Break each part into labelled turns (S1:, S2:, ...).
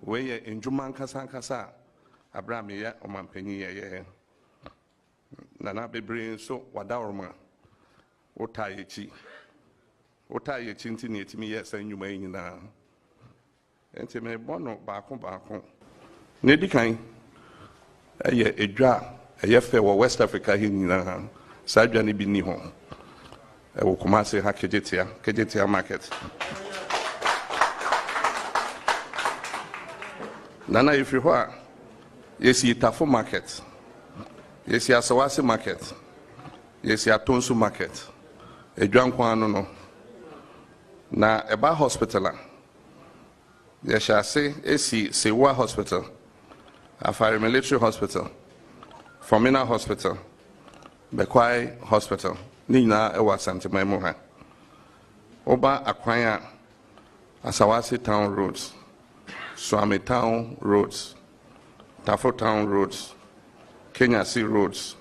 S1: we in Juman Kasa, Abraham, ya, or Mampany, ya. Nana be bring so Wadaorma, Otayechi. Otayechi, to me, yes, and you may now. And to me, Bono, Bacon. Nedikain, a year a jar, a year fair West Africa in Sajani Bini home. I will come and say, Kejetia market. Nana, if you are, yes, you Tafo market, yes, you Sawasi market, yes, you Tonsu market, a drunk one, no. Na Eba hospital, yes, shall say, AC, Sewa hospital, Afari military hospital, Formina hospital, Bekwai hospital, Nina Ewa Santa Memoha, Oba Akwanya, Asawasi town roads. Swami Town roads, Tafo Town roads, Kenya Sea roads,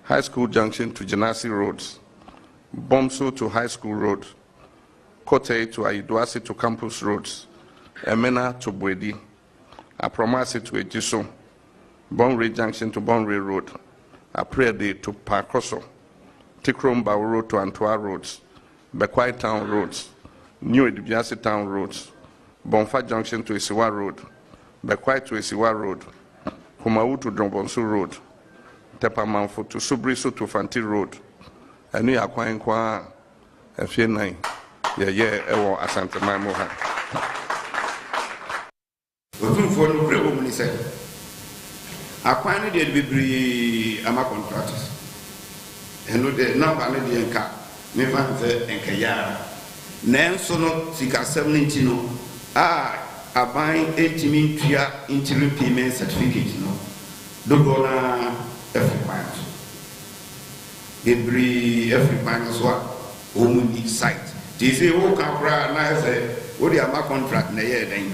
S1: High School Junction to Janasi roads, Bomso to High School road, Kote to Aiduasi to Campus roads, Emena to Bwedi, Apromasi to Ejiso, Bonre Junction to Bonre road, Aprede to Parkoso, Tikromba road to Antwa roads, Bekwai Town roads, New Edibiasi Town roads, Bonfa Junction to Isiwa Road, Bekwai to Isiwa Road, Kumawu to Drombonsu Road, Tepamanfo to Subriso to Fanti Road, and we are quite a few nine. Ewo Asante Maimoha.
S2: Otum for no problem, he said. Aquani did be ama contractors. And no, the number of the enca, me van the enkayara. Nanso no sika 17. A buying 80 min interim payment certificate, no. Dogona every point. Every point as well. Only site. They say, oh, Capra, and I say, what do you have a contract in a year then?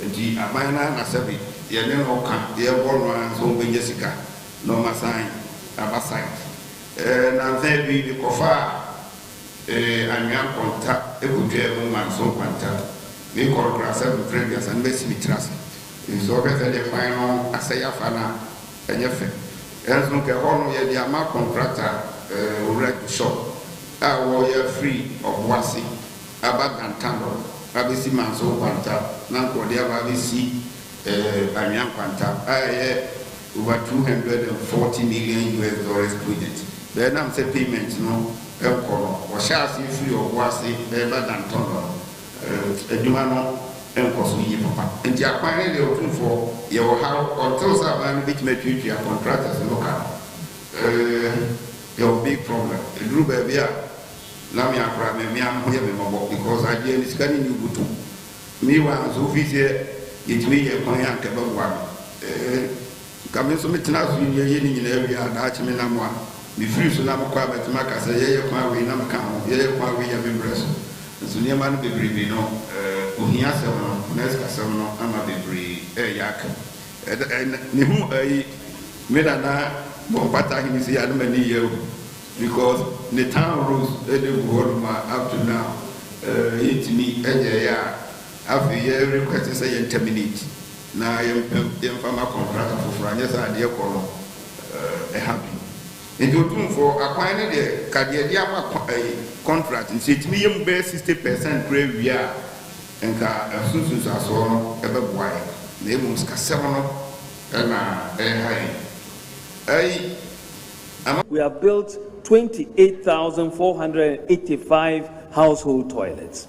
S2: The Amana Nasabi, the Anoka, the Aborans, home Jessica, no Masai, Abba site. And then we the Kofa, and young contact, a good German, so contact. We call grass and previous and basic trust. It's always the final Asaya Fana and Yefe. As no Cahono, the Ama contractor, wreck shop. I were free of Wasi, Abad and Tando, Abisi Manso Panta, Nanko de Abisi, Amian Panta. I over 240 million US dollars project. Then I'm saying payments, no, Elcoro, or shall see free of Wasi, Abad and Tando. Edumano and Kosuyi Papa. And the acquiring the open for your house until Saban which may treat your contractors local. Your big problem. The group of Bia, Lamia Crame, Miam, because I did this kind of good too. Me once who visit it me a Koyan Kabawam. Coming to Mitnas in your yin in area, Archiminamwa. Be free to Namakwa, but Maka say, yeah, we Namakam, yeah, we have embraced. So near man be breathing, no, Uhia Seven, Nesca Seven, Ama be breathing, yak. And Nimu, Medana, Bompata, he is here many years because the town rules, up to now, it me, after a year request to say and terminate. Now I am farmer contractor for Francis idea call a happy. And you do for acquiring the Kadiama contract and say to me, you bear 60% brave year and as soon as I saw ever wide. Names Cassano and
S3: we have built 28,485 household toilets.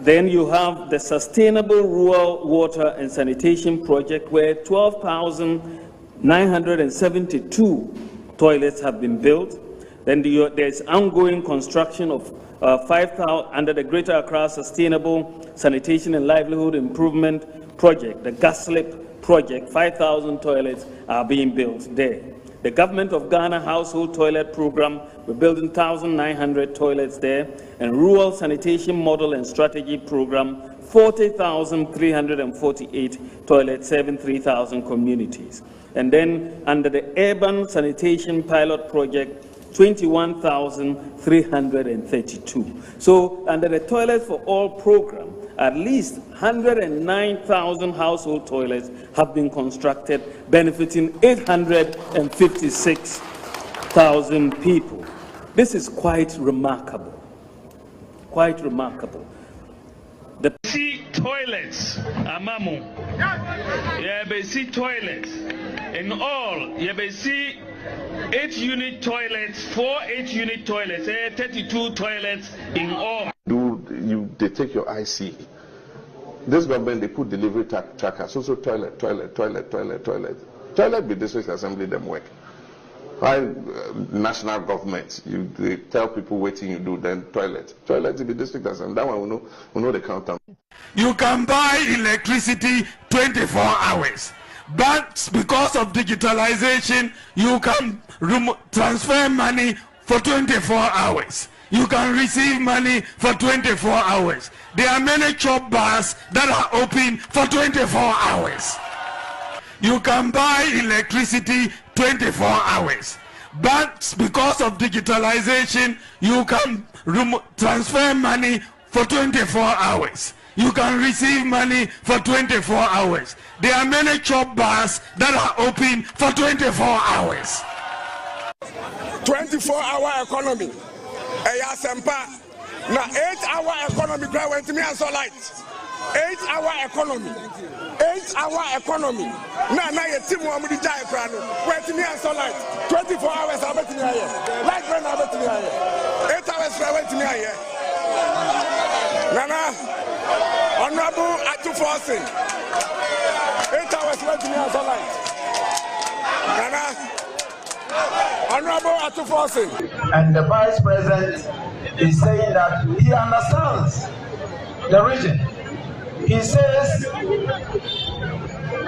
S3: Then you have the Sustainable Rural Water and Sanitation Project, where 12,972 toilets have been built. Then there's ongoing construction of 5,000 under the Greater Accra Sustainable Sanitation and Livelihood Improvement Project, the GASLIP project. 5,000 toilets are being built there. The Government of Ghana Household Toilet Program, we're building 1,900 toilets there, and Rural Sanitation Model and Strategy Program, 40,348 toilets, serving 3,000 communities. And then under the Urban Sanitation Pilot Project, 21,332. So under the Toilet for All program, at least 109,000 household toilets have been constructed, benefiting 856,000 people. This is quite remarkable. Quite remarkable. The
S4: toilets, Amamu. See toilets. In all, see 8-unit toilets, 4 8-unit toilets, 32 toilets in all.
S1: They take your IC. This government, they put delivery trackers, also toilet. Toilet be district assembly them work. Why national government, they tell people waiting you do, then toilet be district assembly. That one we know the counter.
S5: You can buy electricity 24 hours. But because of digitalization, you can transfer money for 24 hours. You can receive money for 24 hours. There are many chop bars that are open for 24 hours. You can buy electricity 24 hours. But because of digitalization, you can transfer money for 24 hours. You can receive money for 24 hours. There are many chop bars that are open for 24 hours.
S6: 24-hour economy. Now 8-hour economy went to me and so light. 8-hour economy. 8-hour economy. Now you team one with the giant crown. Went to me and so light. 24 hours I bet me here. Like when I bet me here. 8 hours I went to me here. Nana, Honorable Atuforcing. 8 hours went to me and so light. Nana, Honorable Atuforcing.
S7: And the Vice President is saying that he understands the region. He says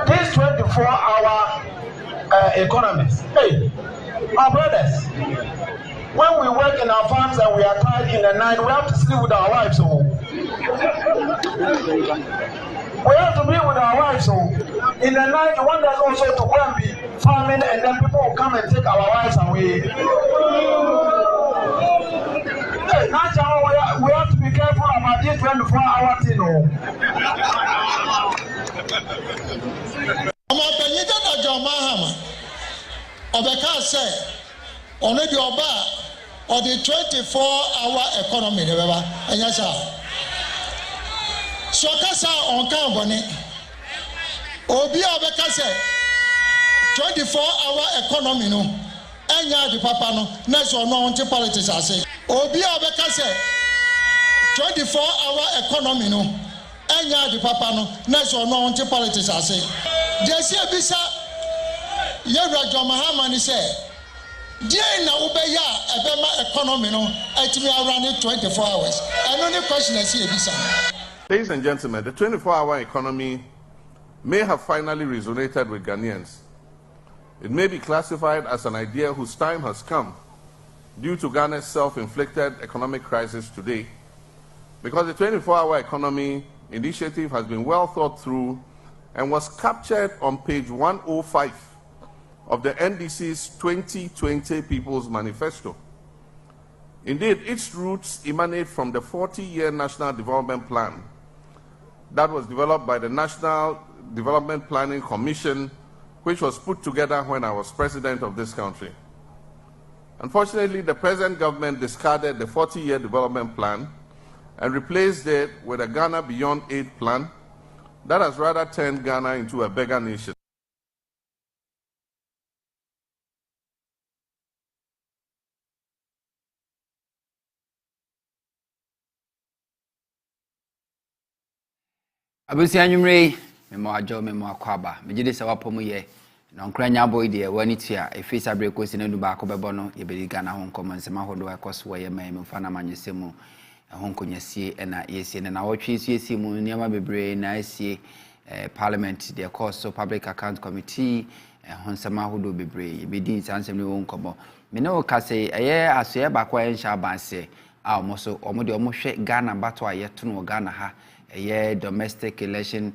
S7: this 24-hour economies. Hey, our brothers, when we work in our farms and we are tired in the night, we have to sleep with our wives home. We have to be with our wives home. In the night, you want us also to go and be farming, and then people will come and take our wives away. Hey, now we have to be careful about this 24-hour thing.
S8: Or the 24-hour economy, and yes, sir. So, Kasa on Carboni, Obia Becase, 24-hour economy, no, and ya the papa no, next or no anti politics, I say. Obia Becase, 24-hour economy, no, and ya the papa no, next or no anti politics, I say. Jesse Bisa, Yera Jomahamani said. Economy no, around 24 hours. I know the question is here.
S1: Ladies and gentlemen, the 24-hour economy may have finally resonated with Ghanaians. It may be classified as an idea whose time has come due to Ghana's self-inflicted economic crisis today, because the 24-hour economy initiative has been well thought through and was captured on page 105 of the NDC's 2020 People's Manifesto. Indeed, its roots emanate from the 40-year National Development Plan that was developed by the National Development Planning Commission, which was put together when I was president of this country. Unfortunately, the present government discarded the 40-year development plan and replaced it with a Ghana Beyond Aid plan that has rather turned Ghana into a beggar nation.
S9: Abusia nyumre memo ajo memo akwaba megide se wapomu ye na nkranya boy de wani tia efisa breko si na du ba ko bebo no ye bedi Ghana ho nkomo nsema hodo ekoso ye mai mfa na manyesemu ho nkonyasie na yesie na wotwe esi mu niama bebre na esie parliament de course public account committee ho nsema hodo bebre ye bedi sansem ne ho nkomo me ne o kase eye asoye ba kwa ensha abanse a omoso omode omohwe Ghana bato a yeto no Ghana ha domestic election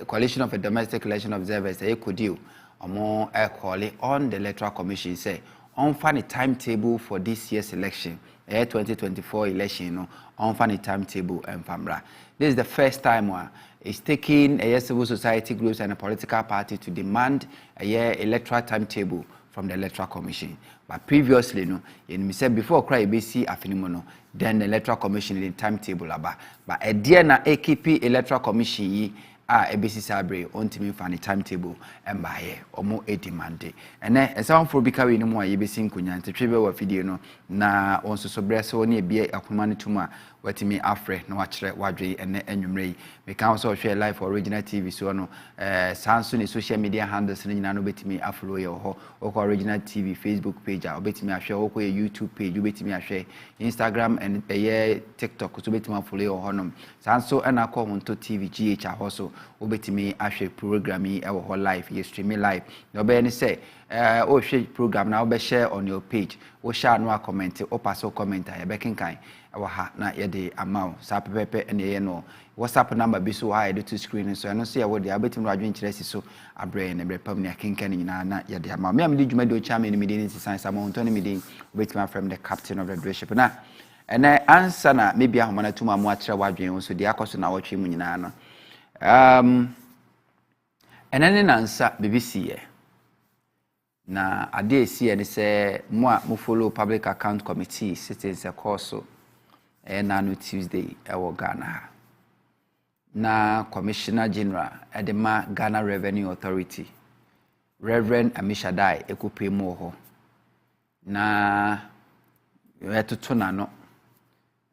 S9: coalition of a domestic election observers CODIO omo call on the electoral commission say on funny timetable for this year's election, 2024 election, no, on funny timetable and famra. This is the first time it's taking a civil society groups and a political party to demand a year electoral timetable from the Electoral Commission. But previously, no, you said before cry BC afinimono, then the Electoral Commission in timetable aba. But a dear na AKP Electoral Commission ABC Sabre on to find a timetable and by here or more a demand. And then as someone for becoming no more ABC Kunya to trivial video no na also so breast only be a command tuma what me afre no watch wadri and enumray. We can also share live for original TV so no Samsung social media handles and no bet me afro or original TV Facebook page or bet me a share or YouTube page you bet me a share Instagram and TikTok so bet me follow or honum Samsung and I call on to TV GH also obetimi ahwe program yi ewo ho live ye stream live no be any say o hwe program na o be share on your page o share no comment o pass o comment ya be kenkan ewo ha na ye de amount sa pepepe ene ye no WhatsApp number bi so ha ye to screen so no say ye wo de abetimi radwen kiresi so abre ne brepam ne kenkan nyina na ye de amount me am de dwuma de o chairman me de science amount to ne me de obetimi from the captain of the leadership na ene answer na maybe ahoma na tuma mo atre wadwen so de akoso na wotwe mu nyina no and then answer BBC na ade esi ene say mo follow public account committee sitting a course na no Tuesday e Ghana na commissioner general edema Ghana Revenue Authority Reverend Amishadai ekupe mo ho na etoto na no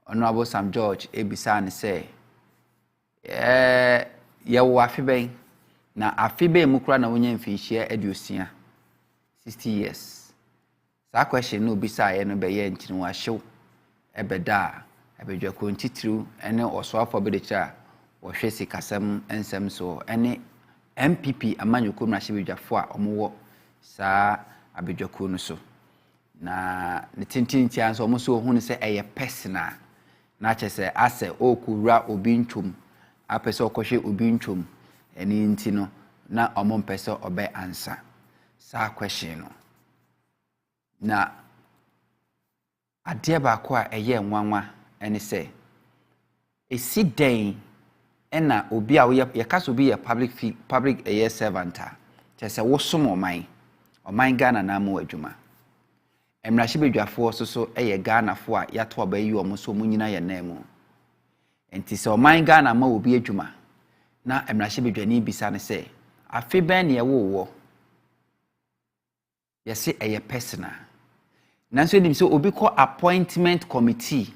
S9: Honorable Sam George ebisa ne say yewo afeben na afeben mu kura na wonya mfinhia aduosia 60 years sa question no bisa ye no be ye ntini wa hyew ebeda ebedwa kontitru ene osoafo bedecha wo hwe sikasem ensem so ene MPP amanyoko na hyebedwafo a omowo sa abedwako no so na ne tintinti anso omo so ohunu se eye personal na chese ase okura obi ntwom apese okohwe obi ntwom eni nti no na omo mpese obe ansa sa question no na ade ba ko a eye nwanwa eni se esi den ena obi a ye kaso bi ye public servant a chese wo som oman Ghana na mo adwuma emrahye bedwafo so eye Ghana fo a yato aba yi omo so munyina ye na mu enti se oman Ghana ma obi adwuma na emrahye bedwani bisa ne se afi ben ye wo yesi eye personal nanso edim se obi ko appointment committee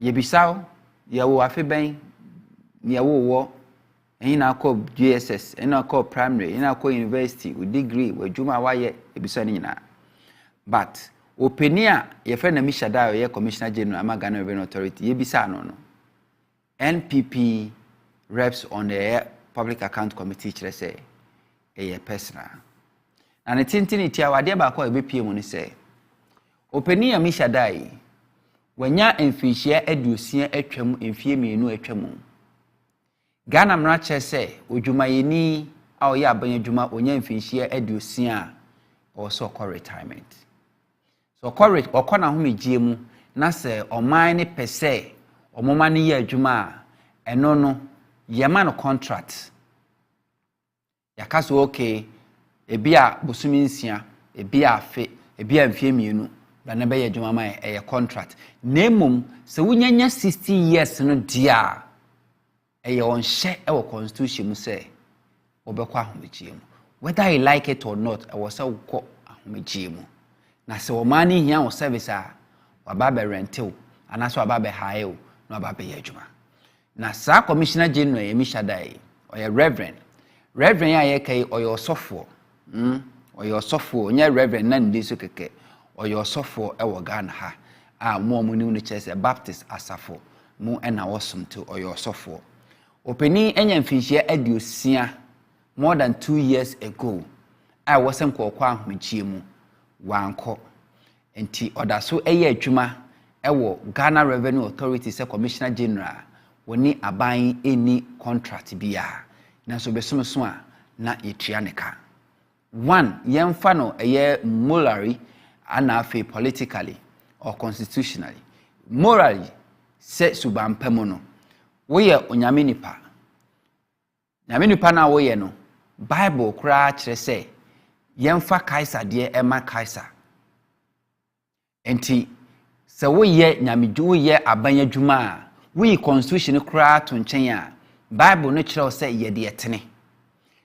S9: ye bisa ye wo afi ben ye wo ina ko GSS ina ko primary ina ko university with degree with adwuma wa ye ebisa ne nyina but openia ye friend na Mishada ye commissioner general ama Ghana Revenue Authority ye bisa no NPP reps on the public account committee chere say a personal and tintinity awade ba ko ebepie mu ni say openia Mishada wanya emfihia aduosia atwam emfie mienu atwam Ghana mra chere say odwumayeni a oye abanyadwuma onya emfihia aduosia or so call retirement so correct okona homegye mu na se oman ne pese omoma ne ye adwuma eno no yema no contract yakaso okay ebi a bosumi nsia ebi a afe ebi a mfie mienu na ne be ye adwuma ma ye contract nemum se wunyanya 60 years no dia eye on hye e wo constitution mu se obekwa homegye mu whether you like it or not I was say wo homegye mu na se omani hia wo service a wababa rental anaso wababa hire na wababa ye adwuma na sa commissioner general Yemishadai oye reverend ya ye kai oye osofo oye osofo onye reverend na ndi so keke oye osofo e wo Ghana ha a mo ni no chese Baptist asafo mu ena wosom to oye osofo openi enya mfinhia adiosia more than 2 years ago I wasn't kwa ahomegye mu wanko enti odaso eye adwuma ewo Ghana Revenue Authority se commissioner general woni aban eni contract bia na so besomso a na etua neka one yɛmfa no ɛyɛ morally and afe politically or constitutionally. Morally sɛ subampɛ mu no woyɛ onyame nipa. Nyame nipa na woyɛ no Bible koraa kyerɛ sɛ yɛmfa Kaiser deɛ ɛma Kaiser. Enti sɛ woyɛ nyame woyɛ aban adwuma a woyi constitution koraa to nkyɛn a Bible no kyerɛ sɛ yɛ deɛ tene.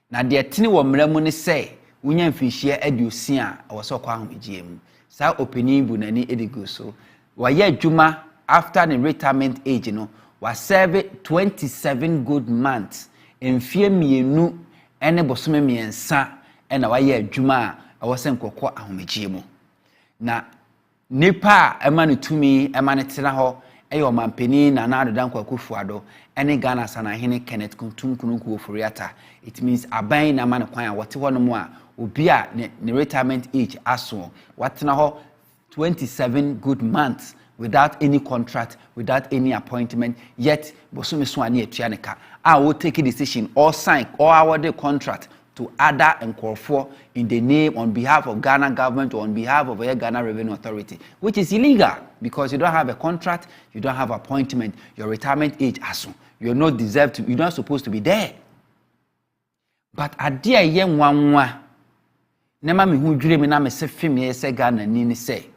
S9: Na deɛ tene wɔ mmara mu ne sɛ wonya mfinhyia aduosia a wɔsɔ kɔ ahomegye mu. Saa opening bu nani edigo so. Wɔyɛ adwuma after the retirement age no was serve 27 good months. Mfie mienu ene bosome miensa ena wɔyɛ adwuma a wɔsɛ nkɔkɔ ahomegye mu. Na nipa ema ne tumi ema ne tena hɔ ɛyɛ ɔmampani na Nana Addo Dankwa Akufo-Addo ɛne Ghana Sanahene Kenneth Kuntum-Kununkwu Ofori-Atta. It means aban na ma ne kwan a wɔte hɔ no mu a obi a ne retirement age aso wɔtena hɔ 27 good months without any contract, without any appointment, yet bosome so ani atua ne ka a will take a decision or sign or award the contract to other nkorɔfoɔ in the name on behalf of Ghana government or on behalf of the Ghana Revenue Authority, which is illegal because you don't have a contract, you don't have appointment, your retirement age aso, you're not deserved to, you're not supposed to be there. But adia ye nwanwa nema me hu dwire me na me se fem ye se Ghana ni ni se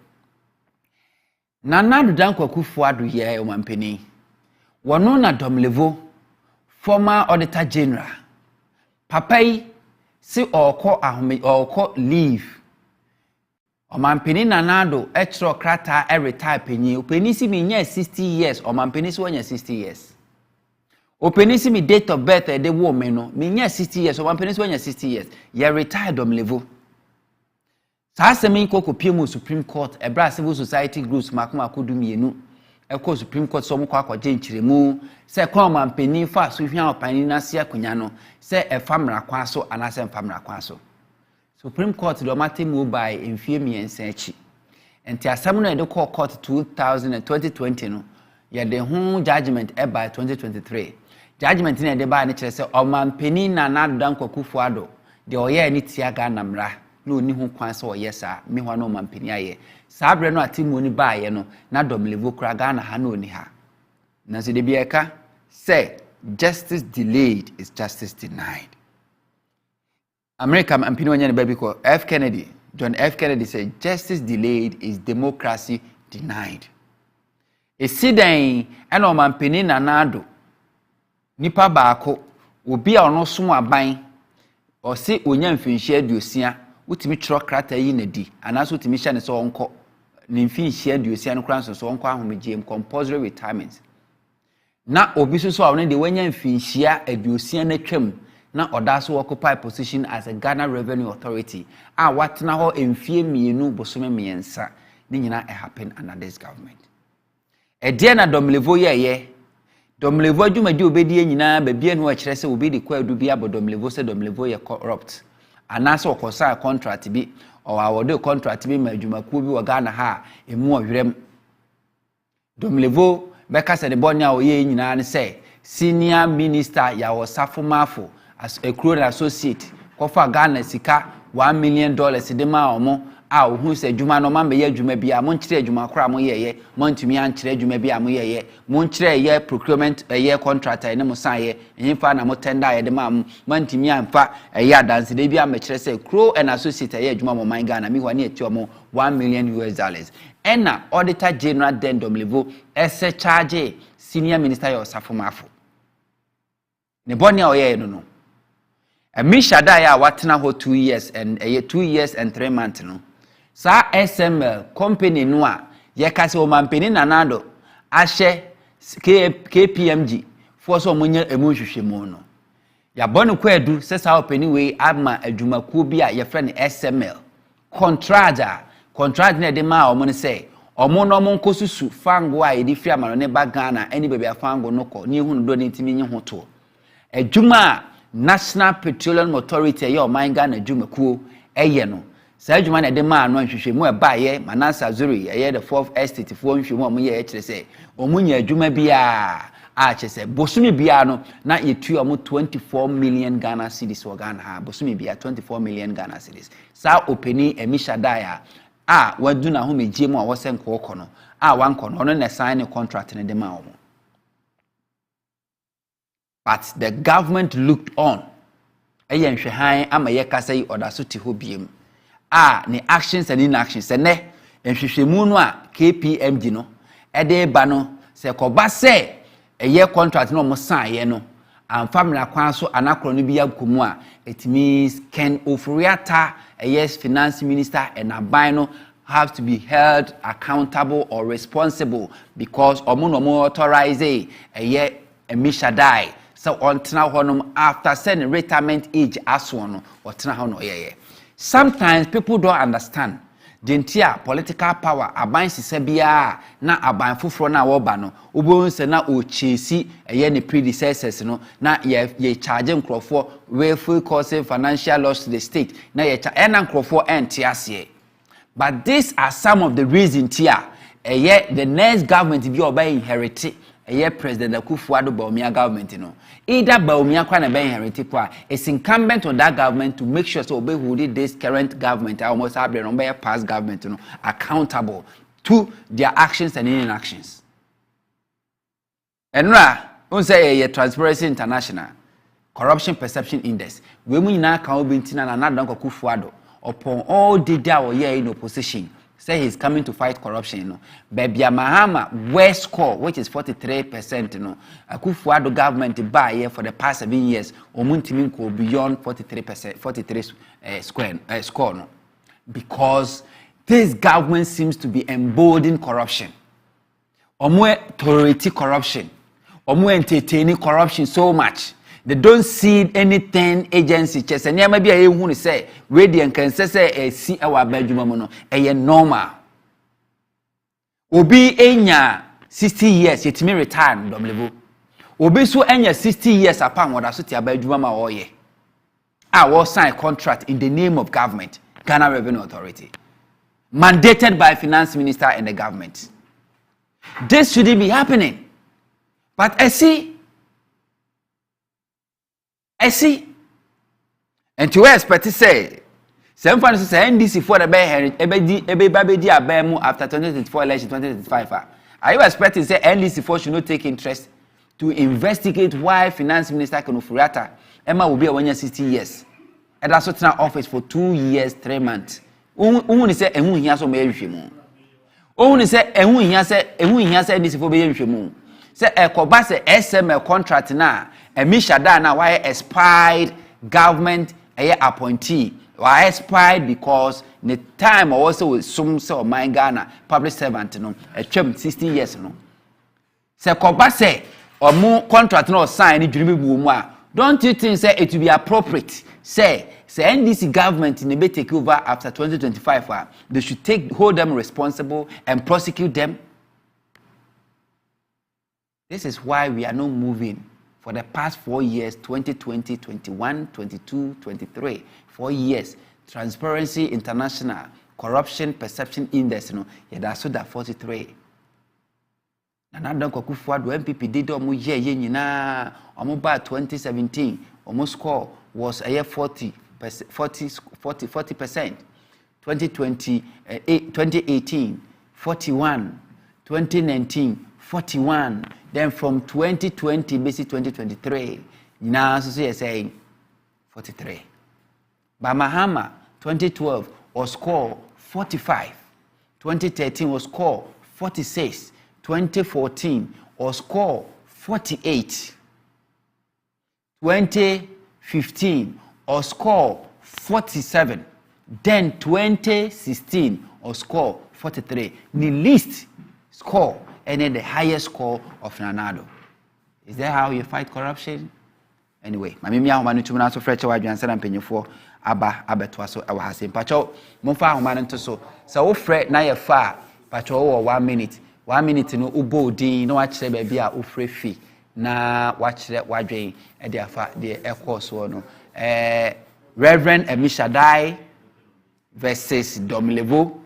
S9: Nana Addo Dankwa Akufo-Addo ye omampani wono na Domlevo former auditor general papai si oko leave omampani Nana Addo etro krata e retire penyi opani si me nya 60 years omampani si wonya 60 years opani si me date of birth e de wo me no me nya 60 years omampani si wonya 60 years ye retire Domlevo. Sasemi koko piemu Supreme Court ebra civil society groups makoma kodumienu eko Supreme Court so mko akwaje nchiremu se kwa mampeni fa so hwia opani na sia kunya no se efamra kwa so anase mfamra kwa so Supreme Court do matemu by emfie miensa echi enti asam no de court 2020 no ye de hu judgment e by 2023 judgment ne de ba ne kire se omampeni Nana Addo Dankwa Akufo-Addo de oye ni tia Ghana mra no ni hu kwan so yesa me hwa no mampani aye saa bre no atemu ni baaye no na Domlevo kura Ghana ha no ni ha na se de bieka say justice delayed is justice denied. America mampani wanya ne baby ko John F Kennedy said justice delayed is democracy denied. Esidan ena mampani Nana Addo nipa baako obi a ono so aban o se onya mfinhia aduosia utimi tro krata yi na di anaso utimi hye ne so onko ne mfinhia aduosia no kran so onko ahomegye compulsory retirement na obi so awon de wanya mfinhia aduosia na twam na odaso occupy position as a Ghana Revenue Authority a watena ho emfie mienu bosome miensa ni nyina e happen under this government e de na Domlevo ye Domlevo adwumadi obedi nyina ba bia no a kire se obedi kwa adu bia bo Domlevo se Domlevo ye corrupt anase okosa contract bi o awode contract bi ma adwumakuo bi wo Ghana ha emu owerem Domlevo beka se de bonya oye nyina ne se senior minister ya Osafo Mafo as a crew associate kofa Ghana sika $1 million de ma omo a ohun se adwuma no ma be ye adwuma bia mo nkire adwuma kora mo yeye mo ntumi ankire adwuma bia mo yeye mo nkire ye procurement ye contractor ne mo san ye nyimfa na mo tender ye de ma mo ntumi amfa ye adanse de bia me kire se Crow and Associate ye adwuma mo man Ghana mi hwane eti omo $1 million ena auditor general den Domlevo ese charge senior minister ye Osafo Mafo ne bonia oye no Misha da ya watena ho 2 years and 2 years and 3 months no sa SML company no a ye ka se o mampeni Nana Addo ahye KPMG for so omunya emu hwehwemu no ya bonu kwadu se sa openi we ama adwumakuo bi a ye frɛ ne SML contract na de ma omo ne se omo no mo nkosusu fango a yedi fia ma no ne ba Ghana ani bebia fango no ko ni ehunu do ne ntimi nye ho to adwuma National Petroleum Authority ye o man Ghana adwumakuo eye no sa adwuma na de ma no nhwehwemu e ba ye Manasa Zuri ye the 4th estate fo nhwehwemu o mo ye kire se o munya adwuma bia kyese bosumi bia no na yetu omo 24 million Ghana cedis for Ghana ha bosumi bia 24 million Ghana cedis sa openi emishadaya wadu na ho megie mu a wo senko okọ no wanko no na sign a contract ne dem a but the government looked on eyen hwehan ama ye kasa yi odaso ti ho biem ne actions and inactions ne nhwehwemu no a KPMG no ede ba no se koba se eye contract no mo sign ye no family kwan so anakro no bi yakomu a it means Ken Ofori-Atta yes finance minister and aban no have to be held accountable or responsible because omo authorize Emishadai so on tena honum after sending retirement age aso no or tena hono sometimes people don't understand dentia political power aban sise bia na aban foforo na wo ba no obo nse na o chesi ne predecessors no na ye charge nkrofo willful causing financial loss to the state na ye na nkrofo entiase but these are some of the reasons here the next government bi oba inherit President Akufo-Addo Bawumia government no either Bawumia kwa na be inherit kwa it's incumbent on that government to make sure so obey who did this current government almost have the past government no accountable to their actions and inactions. Enra on say Transparency International Corruption Perception Index we mu nyina kan obintina na Nana Akufo-Addo upon all the day or year in opposition say he's coming to fight corruption no Babia Mahama worst score which is 43% no Akufo-Addo government buy here for the past 7 years omuntimi ko beyond 43 score no because this government seems to be emboldening corruption omo tolerate corruption omo entertaining corruption so much they don't see anything agency chese nyama bia ehunu say we dey kan say si awa badwuma mu no normal obi enya 60 years yetimi retire dom level obi so enya 60 years apart woda so ti abadwuma ma oye wo sign contract in the name of government Ghana Revenue Authority mandated by finance minister and the government. This shouldn't be happening, but I see and to expect to say some fans say NDC for the ebedi abemu after 2024 election 2025 are you expecting say NDC for should not take interest to investigate why finance minister Ken Ofori-Atta Emma will be a 60 years and that's what in office for 2 years 3 months who say ehun hia so me ehwehwemu who say ehun hia say NDC for be ehwehwemu say ekoba say SML contract na Emishadai na why expired government appointee why expired because the time also with some so my Ghana public servant no 60 years no say ekoba say omo contract no sign ni dwumi bu mu a don't you think say it will be appropriate say NDC government in the take over after 2025 they should hold them responsible and prosecute them. This is why we are not moving for the past 4 years 2020 21 22 23 4 years Transparency International Corruption Perception Index no so that 43 Nana Akufo-Addo MPP did omo ye nyina omo ba 2017 omo score was 40% 2020 2018 41 2019 41 then from 2020 basic 2023 now so you're saying 43 but Mahama 2012 was score 45 2013 was score 46 2014 was score 48 2015 or score 47 then 2016 or score 43 the least score and then the highest score of Nanado. Is that how you fight corruption? Anyway, mamimi ahoma no tumuna so freche wadwansa na mpanyefo aba abetwa so ewa hase pacho momfa ahoma no nto so sa wo fre na ye fa pacho wo 1 minute no ubo din no akire ba bia wo fre fi na wakire wadwen e de afa de ekos wo no Reverend Emishadai versus Domlevo,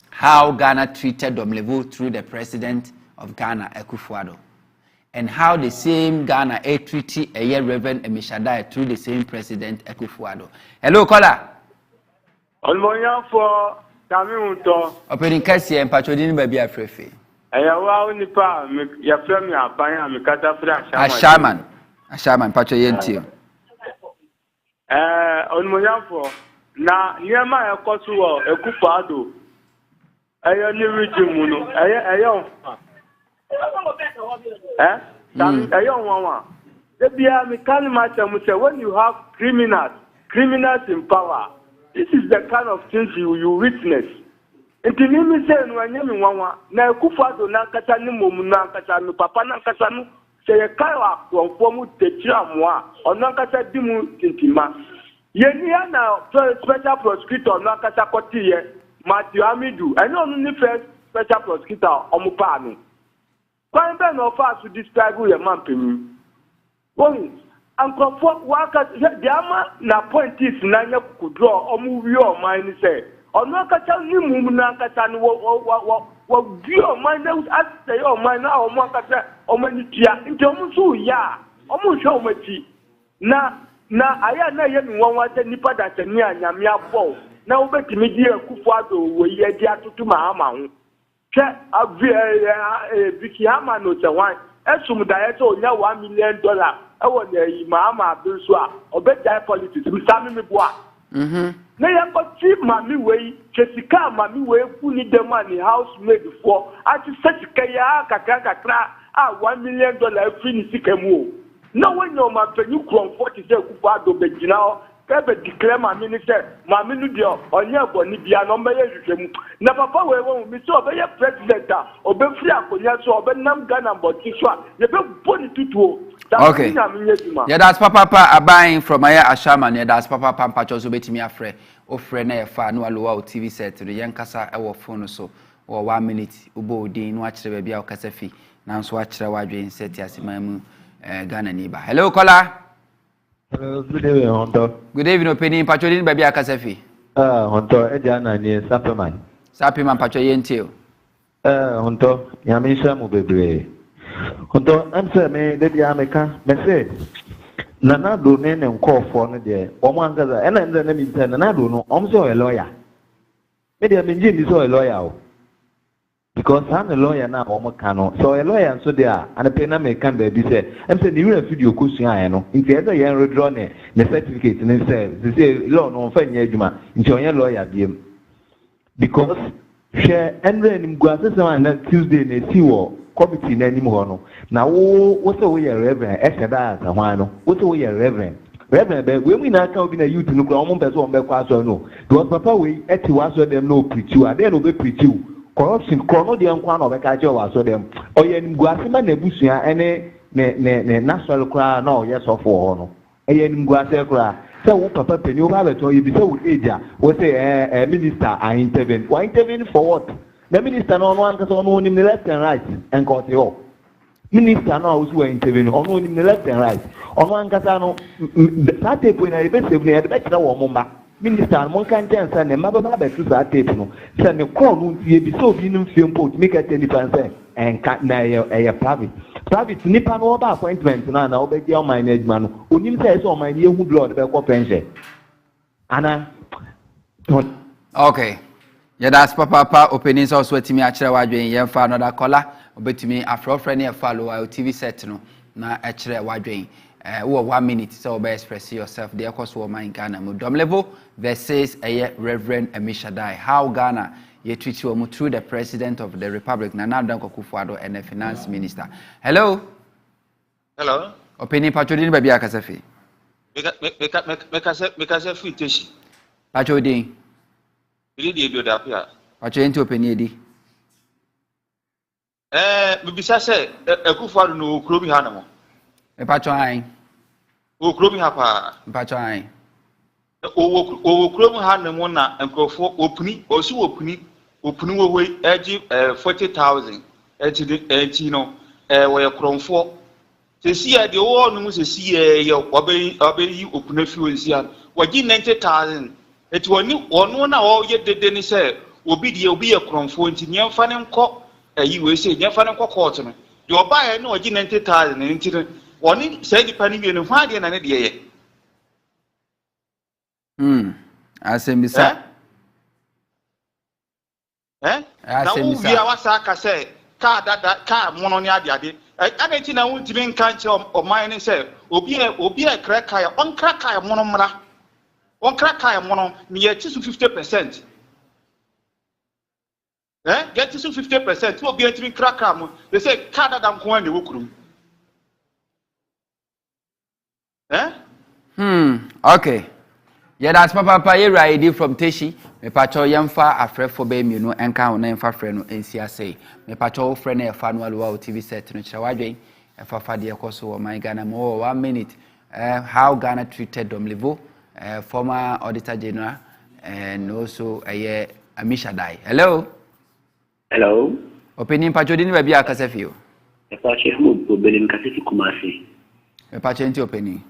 S9: how Ghana treated Domlevo through the president of Ghana, Akufo-Addo. and how the same Ghana treaty a year Reverend Emishadai through the same President Akufo-Addo. Hello, caller.
S10: Olmoyan for Taminto.
S9: Opening Cassie and Patrodin Baby Afrefe.
S10: Ayawa Nipa, your family are buying a Mikata
S9: a shaman, Patroyenti.
S10: Olmoyan for now, near my Kosuo, Akufo-Addo. Aya ni rijimuno, aya one. When you have criminals in power, this is the kind of things you witness. And to me, say, when you want, now Akufo-Addo na kata ni mumu na kata ni papa na kata no, say a kawa from formu techia moi, or na kata dimu tintima. Yeni na special prosecutor na kata koti ye, Matthew Amidu, I know only first special prosecutor Omupanu. When Ben of us to describe your man penny. Well, and comfort workers, the ama na point is Nanya could draw or move your mind, say, or no katan ni mumuna katan what your mind as say your mind now or Makata or Manitia into Musu ya, almost show me. Na I am not yet one what any part that near Yamia Fall. Now bet me dear Akufo-Addo we ye to Mahama. Vicky Hama no the wine. Esum Daeto nya $1 million. I want the Mahama Abdulswa or better politics. Sami Mibwa. Na ya kochi mami way, Jessica mami way fully the money house made for. I just such kaya kakra $1 million finish kemu. No one no man pen you comfort is Akufo-Addo Bejinao. Kebe declare my minister, my minister, on your body, be an omega. Never power won't be so be a president, or be free up on your so be nam Ghana but this one. You be put it to.
S9: Okay. Yeah, that's Papa buying from my Ashaman. Yeah, that's Papa Pampacho so bet me a friend. O friend na fa no aloa TV set to the yankasa e wo phone so or 1 minute ubo din watch the baby o kasafi. Now so watch the wadwe set yasimamu Ghana niba. Hello caller.
S11: Hello, good evening, Honto.
S9: Good evening, opinion. Patrolling baby Akasafi.
S11: Honto, Ediana near Sapiman.
S9: Sapiman Patroyentio.
S11: Honto, Yamisha Mubebre. Honto, answer me, the Yamaka, message. Nana do name and call for no dear. Omanga, and then the name is Nana no, I'm so a lawyer. Maybe I've been Jimmy so a lawyer. Because I'm a lawyer now, Omacano. So a lawyer, so there, and a penna may come baby say, I'm saying you have video cushion, I know. If you ever young drawn the certificate and then say, they say, law no fine, Yajuma, into your lawyer, DM. Because share and then in Guatemala Tuesday, they see war, committee anymore. Now, what's the way a reverend, Exodus, a while, what's the way a reverend? Reverend, when we now come in a youth to look on person, because no. Because Papa, we at you answer them no preach you, and then obey preach you. Corruption, chrono the unquan of a catcher was so them. Oh, yeah, Guasima Nebusia, and ne national cry, no, yes, or for honor. And Guasa cry. So, Papa, you have it, or you be so Asia, what say a minister, I intervene. Why intervene for what? The minister no one can on in the left and right and got you all. Minister knows who intervene on in the left and right. On one Casano, that tape when I basically had better woman. Minister, one can tell and mother to that tape. Send a call would be so being film put, make a 10% and cut a private. Private Nippon over appointment, and I'll beg your management. Who says, oh, my dear, who blood the pension. Anna.
S9: Okay. Yeah, that's Papa openings also to me actually wadwe yen fa another caller obetumi afro friend e follow our TV set no na actually wadwe wo 1 minute so be express yourself there cause wo man Ghana modom level versus Reverend Emishadai how Ghana ye treat you through the president of the republic Nana Akufo-Addo and the finance minister. Hello opinion patrodin baby akasafi
S12: meka free teshi
S9: patrodin
S12: Really do that here.
S9: What you into opinion di?
S12: Bibisa say Akufo-Addo no krobi hanamo.
S9: E patro ayin.
S12: O krobi ha pa.
S9: Patro ayin.
S12: O krobi hanamo na enkrofo opuni, osu opuni wo we eji 40,000. Enti no wo ye kromfo. Se si e de wo no se si ye obeyi opuna fi o si an. Waji 90,000. It woni ono na o ye dede ni se obi de obi ye kromfo nti nyemfa ne nko ayi we se nyemfa ne nko court no Your buyer no gin 90,000 into one said depending on why the end year.
S9: I say, Miss. Eh?
S12: Now, we are what I say, car that car, one on the other. I didn't know to be country of mine, say, Obi a crack, on crack, monomra. One crack, mono, near 50%. Get to 50%. Will be entering crack. They say, Kada than one in the workroom.
S9: Okay. Yeah, that's Papa you ready from Teshi. Me pacho yamfa afre for be me no enka ho na emfa frɛ no ensia sei. Me pacho frɛ na efa no alwa TV set no kyerɛ wadwen efa fa de ekoso wo man Ghana mo 1 minute. How Ghana treated Domlevo, former Auditor General, and also Amisha Dai. Hello.
S13: Hello.
S9: Opinion pacho dini baby akasefio.
S13: E pacho mo problem kaseti Kumasi.
S9: Me pacho enti opinion.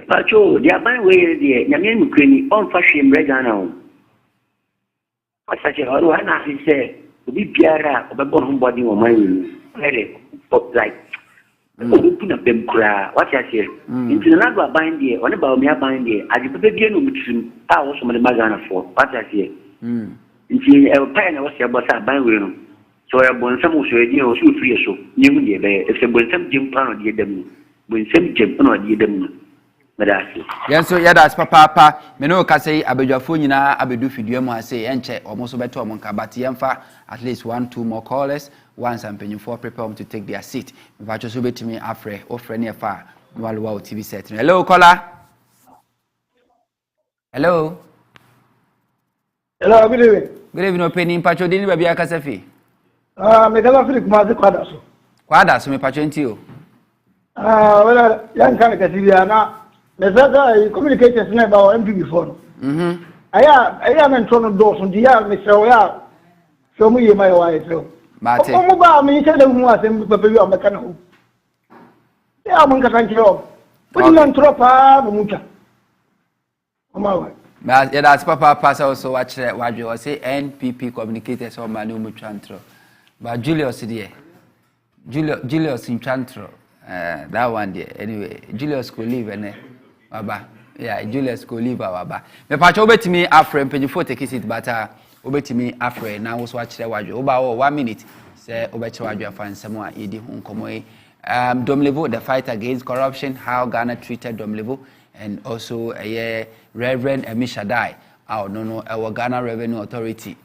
S13: Pacho, the abang way the Yamin Ukraine on fashion regano. What's such a horror? And I say, to be Piara, or born body or my like, open up them cry. What I say, into another bind there, on about me bind there. I did the piano between hours from the Magana for what I say. Into a pine was your boss at Banwell. So I born some was ready or so free so. You will be if they were some jump on the them. When some jump on the them.
S9: Yes, so yeah, that's Papa. Me no ka say abedwafo nyina abedu fidua mu ase enche omo beto omo nka but yemfa at least 1-2 more callers once and penyufo prepare to take their seat. Me ba cho so betimi afre ofre ne fa walwa TV set. Hello caller. Hello.
S14: Hello, good evening.
S9: Good evening, opening pacho dini baby akasefi.
S14: Me kala Philip Mazi kwada so.
S9: Kwada so me pacho ntio.
S14: Well, young kind of Kasiana. Mesaga communicators na ba MP before. Aya men tono do so dia me se oya so mu yema wa eso.
S9: Mate.
S14: O mu ba me se da mu asem papa wi o meka na ho. Ya mun ka san kiro. Pudi nan tropa bu mucha. O ma wa.
S9: But yeah, that's Papa also watch wadwe o say NPP communicators o ma no mu twantro. But Julius there. Julius in twantro. That one there. Anyway, Julius could leave and Baba. Yeah, Julius could leave Baba. Me pacho obetimi afre mpanyifo take it but obetimi afre na wo so akire wadwe. Oba 1 minute say obeche wadwe afa nsemo a yedi hu nkomo yi. Domlevo, the fight against corruption, how Ghana treated Domlevo, and also Reverend Amisha Dai, our Ghana Revenue Authority.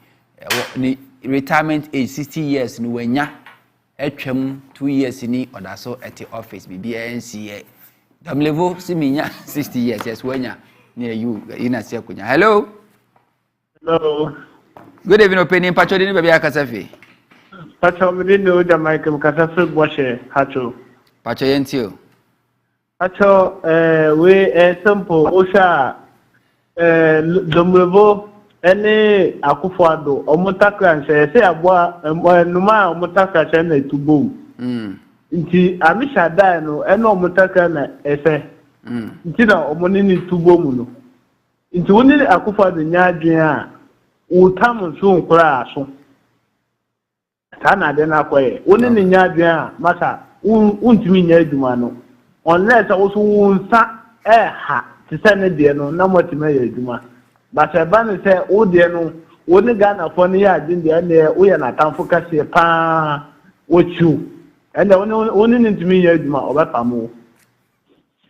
S9: Retirement age 60 years in Wenya. 2 years in or so at the office, BBNCA. Domlevo, Siminya, 60 years, yes, Wenya, near you, in a Sekunya. Hello.
S14: Hello.
S9: Good evening, opinion, Pacho, didn't be a Casafi.
S14: Pacho, we didn't know that Michael Casafi was a Hacho.
S9: Pacho, ain't you?
S14: Pacho, we simple, Osha, Domlevo, any Akufado, or Motakran, say, Abwa, and Numa, Motakra, to boom. Nti Amisha Dai no eno mutaka na efe nti na omonini tubo mu no nti woni akufa de nyaadwen a utam so nkora aso ta na de na koye woni ni nyaadwen a maka untimi nya adwuma no unless also wonsa ha ti se ne de no na motime ya adwuma but eba ne se wo de no woni Ghana fo ne ya adwen de na wo ya na tamfo kase pa wochu and only into me, or Pamo.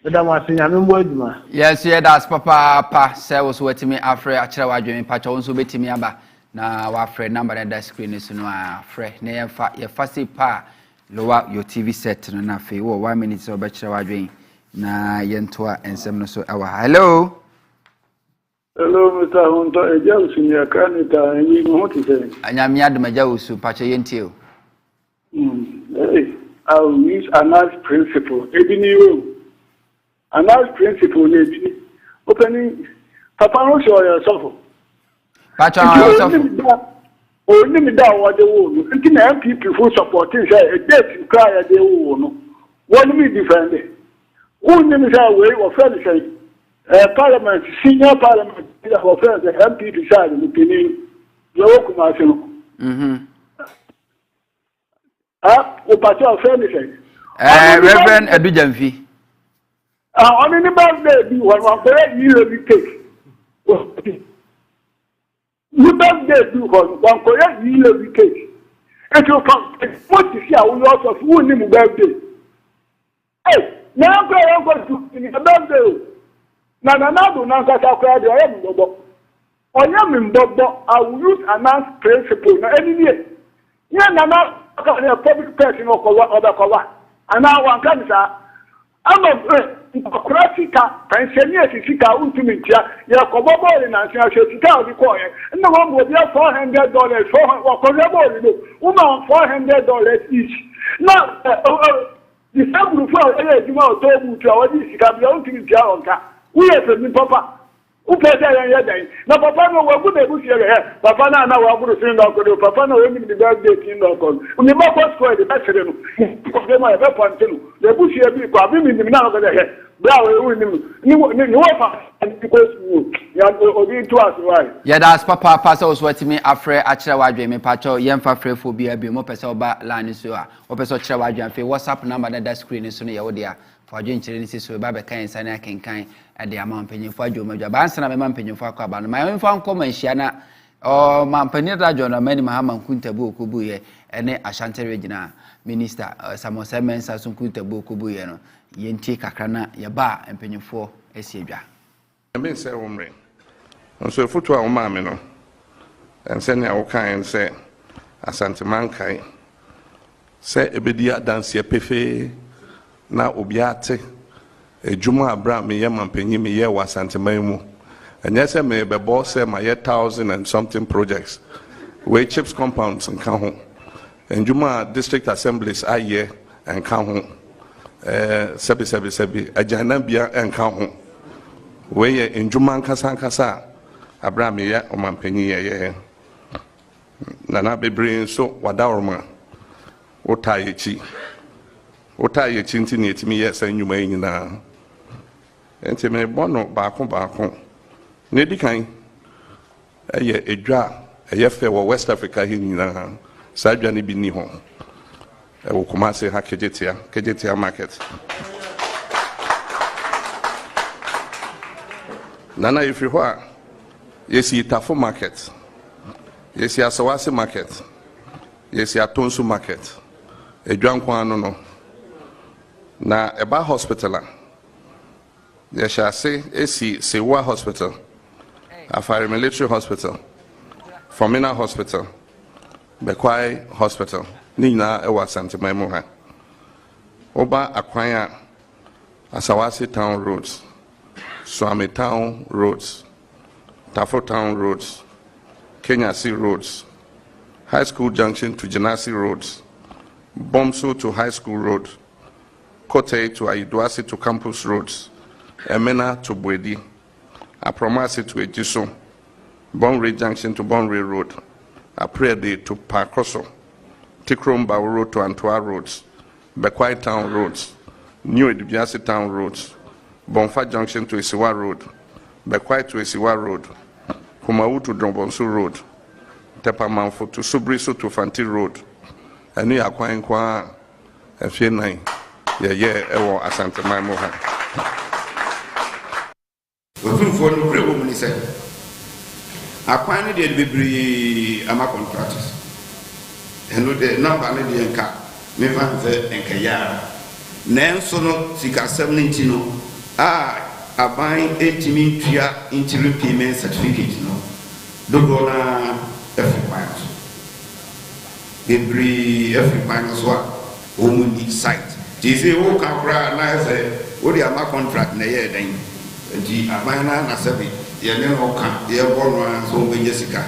S14: But I was saying, I'm in
S9: yes, yeah, that's Papa. Say was waiting me after a child dreaming patch also waiting me about now. Our friend number and that screen is no afraid. Near your fussy pa lower your TV set and a few 1 minute or bachelor dream. Na yentua and some so our hello.
S15: Hello, Mr. Hunter, a jealous in your canita, and you know what to say.
S9: And I'm Yad Majausu, Pacha Yentio.
S15: I'll use a nice principle. A nice principle, maybe. Opening Papa, no show yourself.
S9: Pacha,
S15: only me down what they will. Thinking people who support it, a death cry at the own. What me defend it? Only me say way or friends Parliament, senior Parliament, or friends, the MP decide in the opinion. The local national. Upati of anything.
S9: Reverend Edu Jamfi.
S15: On any birthday, be one year we take. You birthday, do one correct year we take. It will come. What is here? We also who name birthday. Hey, now I'm going to in the birthday. Now, do not get a crowd. I am Bobo. I am in Bobo. I will use a man's principle. Now, any year. Yeah, now. A public person or other cover. And now one comes out. I'm a classical pensioner, Sika, Ultimate, Yakobo, and Sika, the coin. And the one will be $400 for woman $400 each. Now, the same group of you know, told to our Sika, the only thing we have a papa. Who plays there? Now, Papa, no one would able to hear. Papa, now I would sing out to Papa, no women the birthday in the call. When the Papa square the best of them, because they might have one too. The bush here be probably in the now over there. Brow, and because you are to us, right? Yeah, that's Papa Passos waiting me after Achawa, me Pacho, Yamfa Free for be a bit more Pesoba line, so or Peso Chawa, WhatsApp number that screen is soon, Yodia. For Jin so Baba Kain Sana King at the amount penny for Joe Major Banson, a man penny for Kaban. My own found common Shiana or Mampenita John or many Mahaman Kuntabu Kubuye and Ashanti Regina Minister Samo Semens Sasun Kuntabu Kubuyeno Yenti Kakana Yaba and penny for a Sabia.
S1: I mean, say, Omri. And so, foot to our mammy, and send our kind say, Asante Mankai say, Ebedia dance your pefe. Na obiate ejuma abra me ye mampanyi me ye wasanteman mu enya se me bebo se ma ye 1,000 and something projects we chips compounds and kan ho ejuma district assemblies aye and kan ho sebi ajana bia and kan ho we ye ejuma nkasa abra me ye mampanyi ye na bebre so wadawroma wotayechi Otaye chinti ni etimi yes enyuma nyina enti me bono baako ne dikan eye edwa eye fe wo West Africa hi nyina sa dwa ne bi ni ho e wo Kumasi ha kejetia market nana ifi ho a yesi Tafo market yesi Asawase market yesi Atonsu market edwa nkwa no na eba hospital ya shase esi Sewa hospital Afari military hospital Formina hospital Bekwai hospital ni na ewa Santimai mu ha oba Akwan Asawase town roads Swami town roads Tafo town roads Kenya Sea roads High School Junction to Janasi roads Bomso to High School road Kote to Aiduasi to Campus Roads, Emena to Bwedi, Apromasi to Ejiso, Bonre Junction to Bonre Road, Aprede to Parkoso, Tikromba Road to Antwa Roads, Bekwai Town Roads, New Edibiasi Town Roads, Bonfa Junction to Isiwa Road, Bekwai to Isiwa Road, Kumau to Dombonsu Road, Tepamanfo to Subriso to Fanti Road, Enu Akwa Nkwa F9. Yeah, ewo Asante Maimo ha.
S2: Ofumfo no kure wo muni se. Akwan ne de bebre ama contractors. Eno de number ne de nka me fa ze enka ya. Nenso no sika 70 no aban etimi tua interim payment certificate no. Dogo na African. Bebre African so o muni site. Tizi wo kakra na ese wo di ama contract na ye den nti abana na sebi ye ne no ka ye bono an so benye sika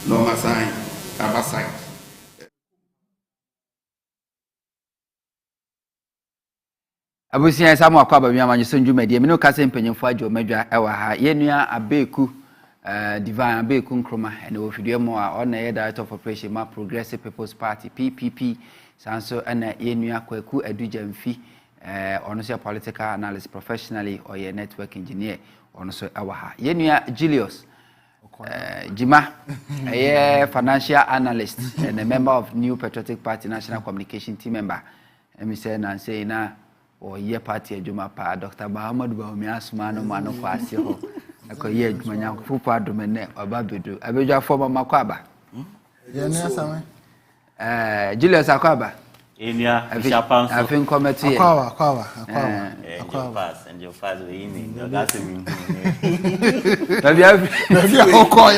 S2: no masan abasai
S9: abusia samu akwa ba miama nyi sonju medie me no ka se mpanyimfo ajo medwa ewa ha ye nua abeku divine abeku nkroma ene wo fidie mo a ona ye director of operation ma Progressive People's Party PPP sanso ana ye nua Kwaku Edu Jamfi ono se political analyst professionally or ye network engineer ono so ewa ha ye nua Julius Jima, a financial analyst and a member of New Patriotic Party National Communication Team member. And me say and say na or ye party Juma pa Dr. Muhammad Baumia Sumano Mano Kwasio. I could hear Jumanya Fupa Domene or Babudu. I will just former Makwaba. Julius Akwaba.
S16: India,
S9: I think committee.
S16: Aqua. And your father in your gas.
S9: Maybe I'll
S17: call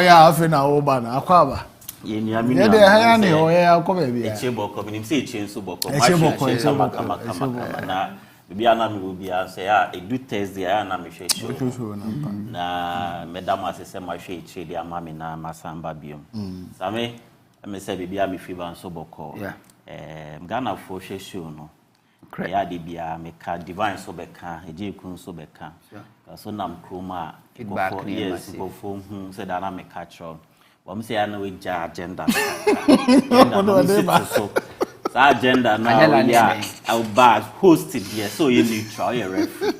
S17: you half an hour, Aquaba.
S16: Bibi ana mi obi a say a do Thursday ana mi hwe show na madam asese ma hwe eche dia ma me na masamba biom same me say bibi a mi fiba nso boko Ghana fo hwe show no ya de bia me ka divine so beka eje kun so beka so nam kroma ko yes ko fo hu say da na me ka tro wo me say ana we ja agenda so agenda now yeah our bad hosted here so you neutral you referee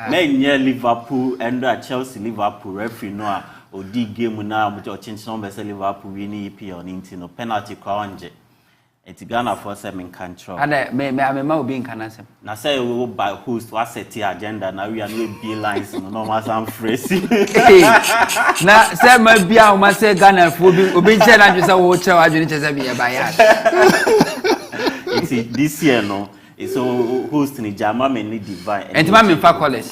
S16: men yeah Liverpool and Chelsea Liverpool referee no odi game na mo chinchi no be say Liverpool win EP on into no penalty kwanje eti Ghana for say men control
S9: and me ma obi nkanasem
S16: na say we by host wa set agenda na we are no be lines no ma sam phrase
S9: na say ma bia o ma say Ghana for obi nche na dwese wo che wa dwene che say be ba ya
S16: this year no so host ni jama me ni divine
S9: and ma me fa college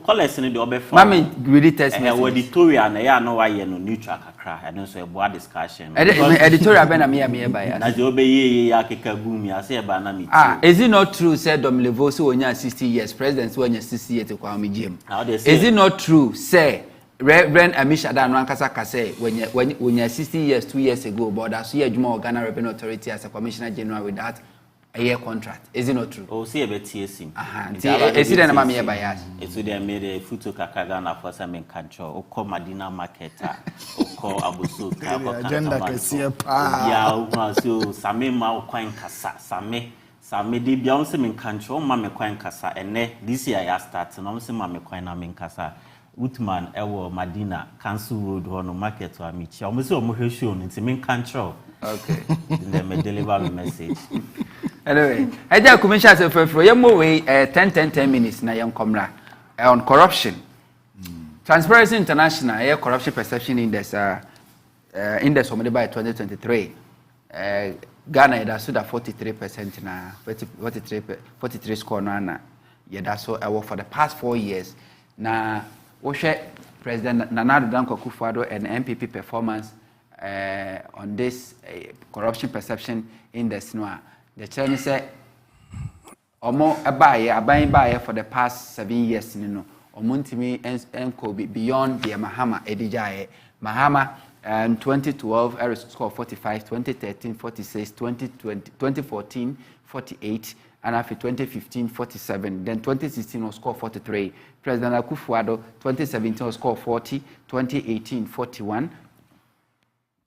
S16: college ni de obefa
S9: ma me really test me
S16: editorial na ya no wa ye no neutral kakra and so e boa discussion
S9: editorial be na me ba ya
S16: na je obeye ya keka gumi ase e ba na me
S9: is it not true say Dom Levo so onya 60 years president so onya 60 years kwa me gym is it not true say Reverend Amisha Dan Rankasa Kase when you 60 years 2 years ago but as you adwuma Ghana Revenue Authority as a commissioner general with that a year contract is it not true
S16: oh see a bit TSM
S9: is it na mama bias
S16: it's so they made a photo Ghana for some control o ko Madina market o ko Abuso ka
S17: agenda kese pa
S16: ya o so same ma o kwan kasa same de bia o se men control ma me kwan kasa ene this year ya start no se ma me kwan na men kasa Utman ewo Madina Council Road hono market wa michi o se o mo hwe show nti men control
S9: okay
S16: then me deliver my message
S9: anyway I just commission say for you mo we 10 minutes na yan komra on corruption Transparency International corruption perception index index from by 2023 Ghana it stood at 43% na 43 score na that's so for the past 4 years na President Nana Addo Dankwa Akufo-Addo and MPP performance on this corruption perception index no the Chinese say omo aban for the past 7 years no omo ntimi enko beyond the Mahama edijaye Mahama 2012 air score 45 2013 46 2014 48 and after 2015 47 then 2016 was score 43 President Akufo-Addo 2017 was score 40 2018 41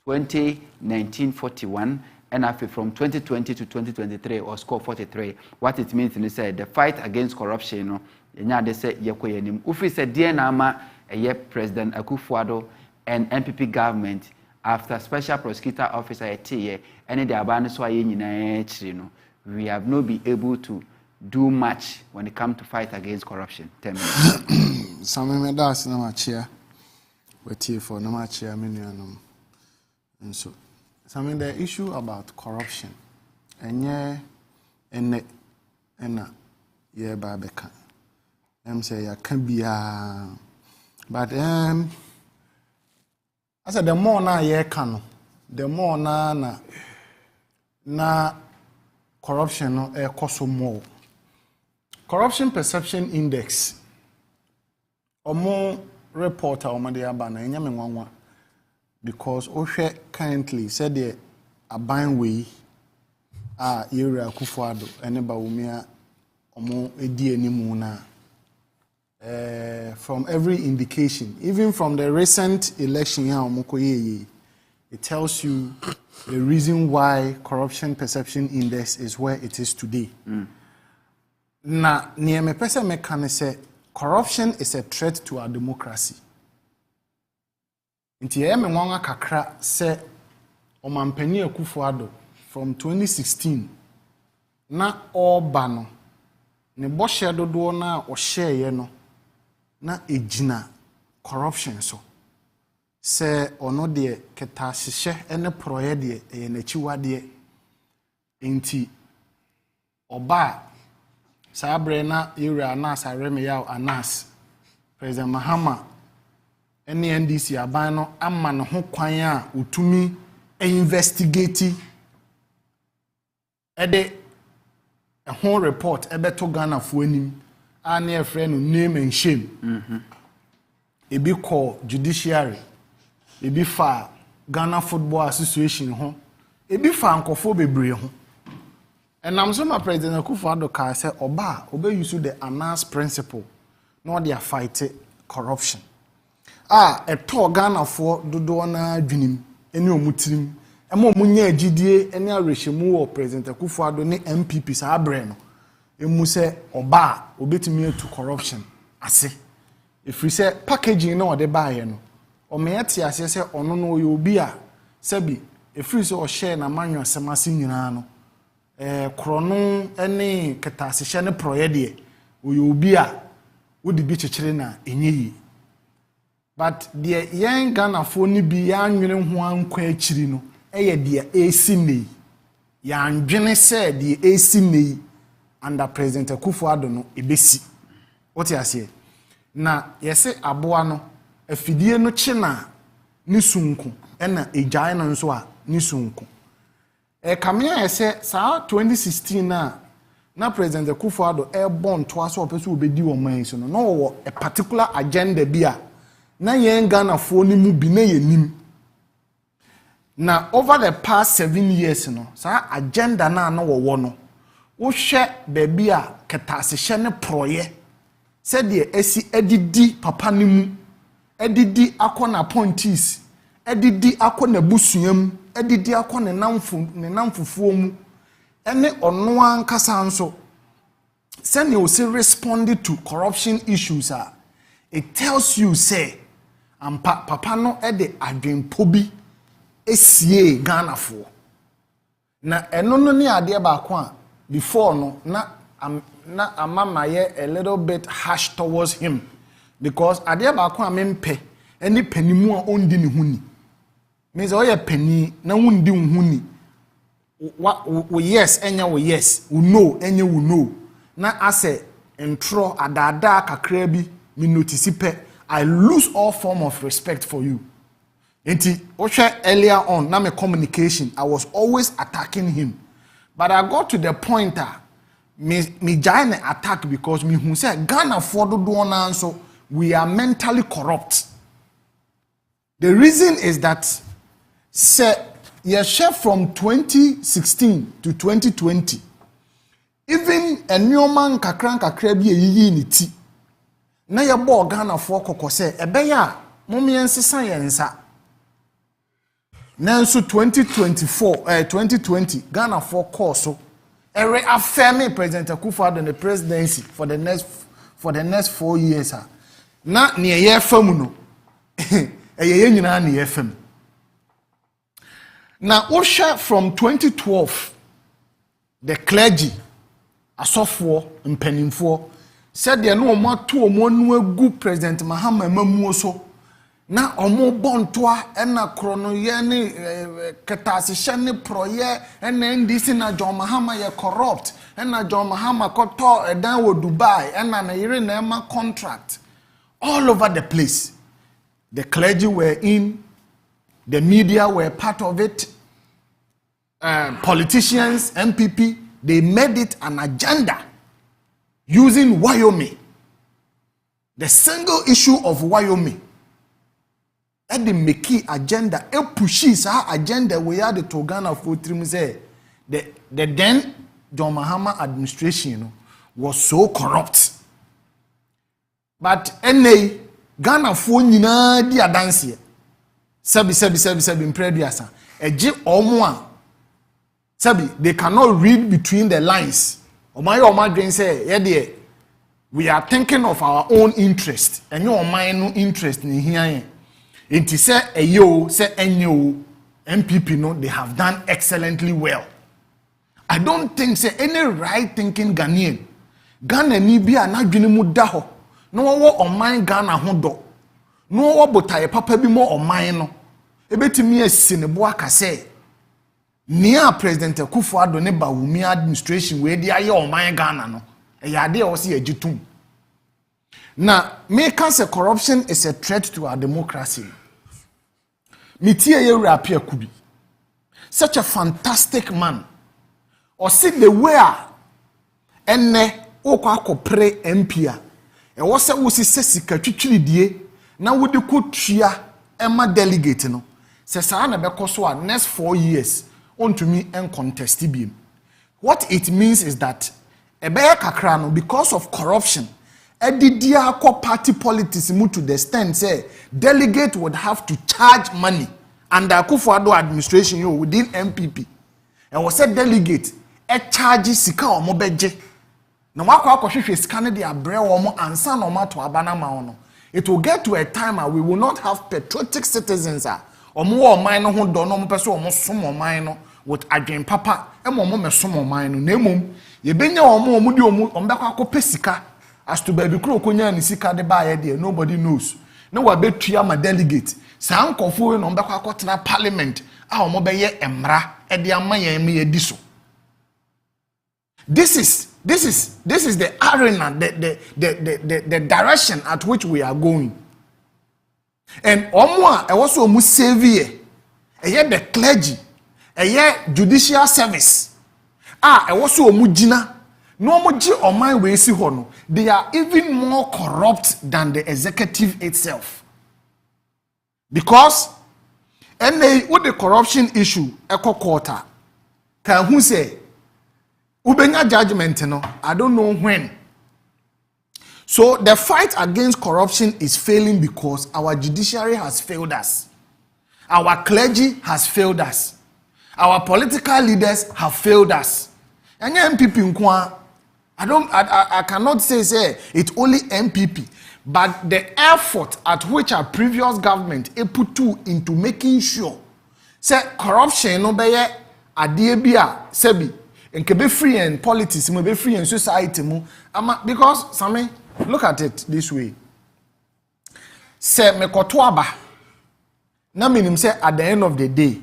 S9: 2019 41 and after from 2020 to 2023 or score 43 what it means is say the fight against corruption no nya de say yekoyenim ufi say die na ama President Akufo-Addo and MPP government after special prosecutor officer etiye any the abane so aye nyina chiri no we have not been able to do much when it comes to fight against corruption. Tell me.
S17: Some me das na machia. Wait for na machia menuanum. And so the issue about corruption enye ene ye ba beka. Say ya can be but I said the more na ye can the more na corruption no cost more. Corruption Perception Index. Omo reporter omo de aba na enyame nwanwa because ohwe currently said the aban we Yewura Akufo-Addo ene ba wumia omo edi animu na from every indication even from the recent election ya omo koyeye It tells you the reason why corruption perception index is where it is today. Na nieme pese mekane say corruption is a threat to our democracy. Nti me nwanga kakra say Omampeni Akufo-Addo from 2016 na oba no ne boshe dodo na o share no na ejina corruption so se ono de keta hihye ene proye de ye na chiwade enti oba sabre na area na sareme ya anas President Mahama ene NDC aban no ama ne ho kwan a utumi investigate ede a whole report ebeto Ghana fo anim ani e frɛ no name and shame ebi call judiciary ebi fa Ghana Football Association ho ebi fa nkofo bebre ho enam so ma President Akufo-Addo ka say oba obe use the Anas principle no dey fight corruption eto Ghana fo dodo na adwinim eni omutirim ema omunya agidie eni arehemu wo President Akufo-Addo ne MPP sa abre no emu se oba obetimi etu corruption ase efiri se packaging na ode baaye no o me yete ase se ono no yo obi a sebi efiri se o share na manyo asemase nyina no krono ene ketasehye ne proye de o yo obi a wodi bi chekere na enyeyi but the young Ghana for ni bi ya nwene ho ankwa akiri no eye de AC nei ya ndwene se de AC nei under President Akufo-Addo no ebesi what you say na yese aboa no afidie no che na ni sunku ena ejae no nso a ni sunku kamea yese saa 2016 na President Akufo-Addo bon to aso opeso obedi wo man so no wo a particular agenda bi a na yen Ghana fo ni mu bi na yenim na over the past 7 years no sa agenda na wo no wo hwe baby a ketasehye ne proye se de esi edidi papa ni mu edidi akona appointees edidi akona busuam edidi akona namfufuo mu ene ono ankasa nso se ne o se respond to corruption issues it tells you say papa no ede adwempo bi esie Ghana fo na eno no ne ade ba ko a before no na amama ye a little bit harsh towards him because ade ba ko a mempe eni panimu a ondi ne huni means o ye pani na wundi huni yes enya wo yes wo no enya wo no na ase entro adada kakra bi me notice pe I lose all form of respect for you. Earlier on, na me communication, I was always attacking him. But I got to the point me giant attack because me who said Ghana for do one so we are mentally corrupt. The reason is that from 2016 to 2020, even a new man kakra bi eyi ni ti. Na ye bo Ghana for kokose ebeya momi ensesa yensa nanso 2020 Ghana for course so ere affirming President Akufo-Addo in the presidency for the next 4 years na ne ye fam no ye nyina ne ye fam na wo share from 2012 the clergy asofo mpanimfo said the no more to omo egu President Mahama mamuo so na omo bontoa na krono ye ne ketasehye ne proye na NDC na John Mahama ye corrupt na John Mahama koto edan wo Dubai na na yire na ema contract all over the place. The clergy were in, the media were part of it, politicians, MPP, they made it an agenda using Wyoming, the single issue of Wyoming. And the Meki agenda, a pushes our agenda we had the Togana for the then John Mahama administration was so corrupt. But NA Ghana for Nina dia dance. Sabi impreduasa. Eji omwa. Sabi, they cannot read between the lines. Omadwen say, yeah, we are thinking of our own interest. And your mind interest in here. It say a yo, say enyo, MPP no, they have done excellently well. I don't think say any right thinking Ghanaian. Ghana ni bi anadwene mu da ho. No wo oman Ghana ho do. No wo botaye papa bi mo oman no. Ebetimi asi ne bo aka say Nia President Akufo-Addo ne Bawumia administration we dey aye oman Ghana no. E ya de o se agitum. Now, me can say corruption is a threat to our democracy. Mitie ye rapia kubi. Such a fantastic man. Or see the way enne okwa akopre MP a. E wo se wo si sesika twitwiri die na wo de kotua ema delegate no. Se saa na bekoso a next 4 years on to me and contest biem. What it means is that ebeye kakra no because of corruption edidia party politics mu to the extent say delegate would have to charge money under Akufo-Addo administration within MPP. And was said delegate e charge sika omo beje. Na wakwa akohwehwe sika ne de abre omo ansa na omo to abana ma ono. It will get to a time where we will not have patriotic citizens omo wo oman no ho do no omo pese omo som oman no with adwen papa e mo omo mesom oman no na emom ye benya omo de omo bekwa akopɛ sika as to baby kro konya ni sika de ba ye de nobody knows na wa betua ma delegate sa nkofo no bekwa akotena parliament a omo beye emra e de amayan me yedi so. This is the arena, the direction at which we are going. And omwa e was omu save the clergy, judicial service. E was omu jina. No omu ji oman we si hono. They are even more corrupt than the executive itself. Because with the corruption issue eko quarter can who say Ubenya judgment, I don't know when. So the fight against corruption is failing because our judiciary has failed us. Our clergy has failed us. Our political leaders have failed us. And MPP nkwa, I cannot say it's only MPP, but the effort at which our previous government put into making sure say corruption no be adebia sebi and be free in politics, be free in society. Because, Sammy, look at it this way. Say, me kotoaba. Na minim say, at the end of the day,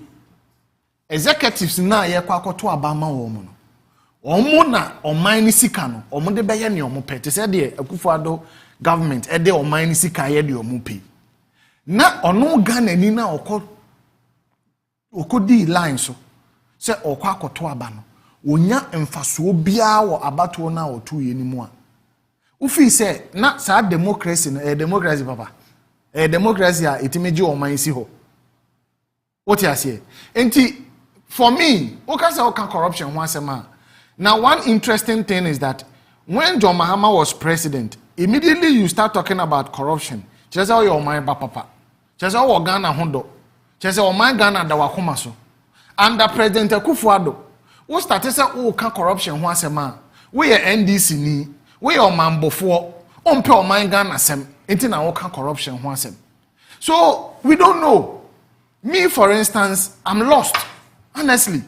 S17: executives na ye kwa kotoaba ma womo no. Omo na oman ni sika no, omo de beye ne omo pe. Te say de Akufo-Addo government e de oman ni sika ye de omo pe. Na ono Ghana ni na okodi line so. Say okwa kotoaba no. Onya emfasuo bia wo abato na otu ye ni mu a ufi se na sa democracy no democracy papa democracy a etimeji oman si ho what you say enti for me o ka say o can corruption ho asema. Now one interesting thing is that when John Mahama was president, immediately you start talking about corruption. Just how your mind papa just how Ghana hondo just how my Ghana da wakoma so under President Akufo-Addo we started say can corruption ho asema we NDC ni we omambofo ompe oman Ghana asem enti na wo can corruption ho asem. So we don't know. Me for instance, I'm lost honestly,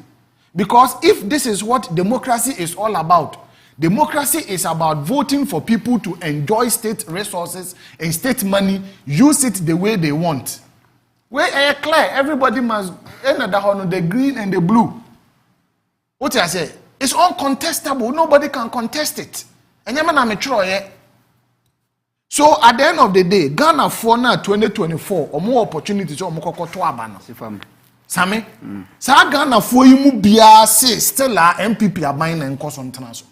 S17: because if this is what democracy is all about, democracy is about voting for people to enjoy state resources and state money, use it the way they want. Where clear everybody must the green and the blue. What I say? It's uncontestable. Nobody can contest it. And so at the end of the day, Ghana for now 2024 or more opportunities or more abano. Same? Sa Ghana for you bia say still MPP are buying and cost on transfer.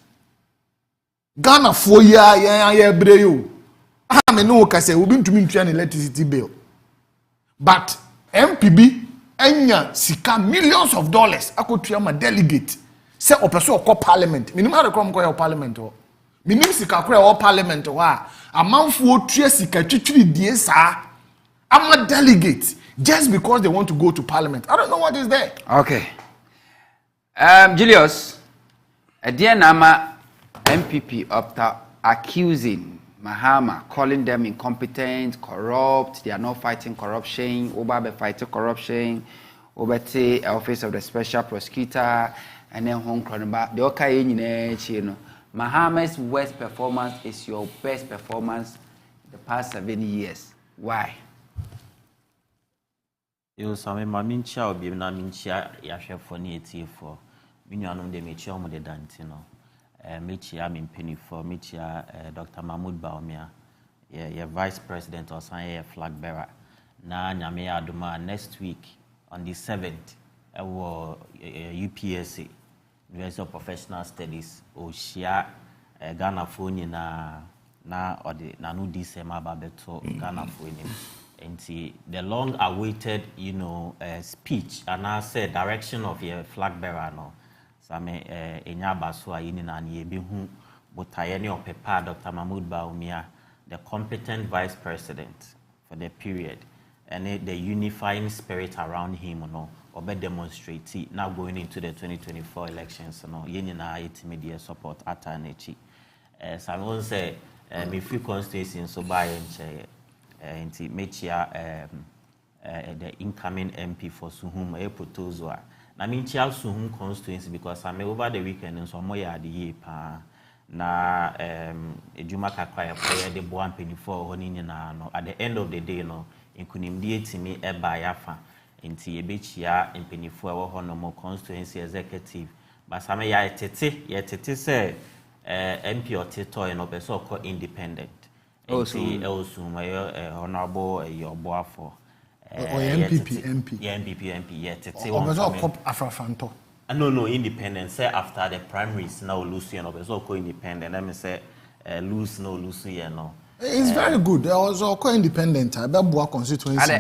S17: Ghana for ya breyo. I mean no can say we been to me an electricity bill. But MPB enya sika millions of dollars akotua ma delegate say opeso ko parliament minimum record ko parliament o minim sika kora o parliament o a amanfo otua sika twitwiri die saa ama delegate just because they want to go to parliament. I don't know what is there.
S9: Okay. Julius, a dear Nama MPP after accusing Mahama, calling them incompetent, corrupt, they are not fighting corruption, Oba fighting corruption, Oba the office of the special prosecutor, and then Hong Kong, the okay in Mahama's worst performance is your best performance the past 7 years. Why?
S16: You saw me, my mincha, or be na mincha, Yasha for near for. Minyanum de Michia de Dantino. Michia in penny for Michia, Dr. Mahmoud Baumia, your vice president or sign flag bearer. Na Nyamea Duma next week on the 7th, UPSC, University of Professional Studies, or Shia Ghana Phone na or the Nanu Disema Babeto Ghana Phone. And see the long-awaited, speech and I said direction of your flag bearer no. Same Enyabaswa Yinina Yebihu Botayeni or Pepa Dr. Mahmoud Baumia, the competent vice president for the period, and the unifying spirit around him, or be demonstrate now going into the 2024 elections, Yinina intermediate support at Anechi. So I won't say me few constituencies so by and Mechia the incoming MP for Suhum Epotozwa. I mean, Suhum constituency because I'm over the weekend and so more at the year pa na Jumaka Kwaya player the Boan penny for Honina. At the end of the day, in Kunimdi to me Eba Yafa in Tiebechia in penny for Honomo constituency executive. But some ya tete say MP or Tito and Obeso called independent. Oh, so honorable your boy for. MPP. Yeah, MPP.
S17: Afrafanto.
S16: No, independent. Say after the primaries, now Lucy and also co-independent. Let me say, Lucy, no Lucy, no.
S17: It's very good. There was a co-independent. I bet Boa constituency.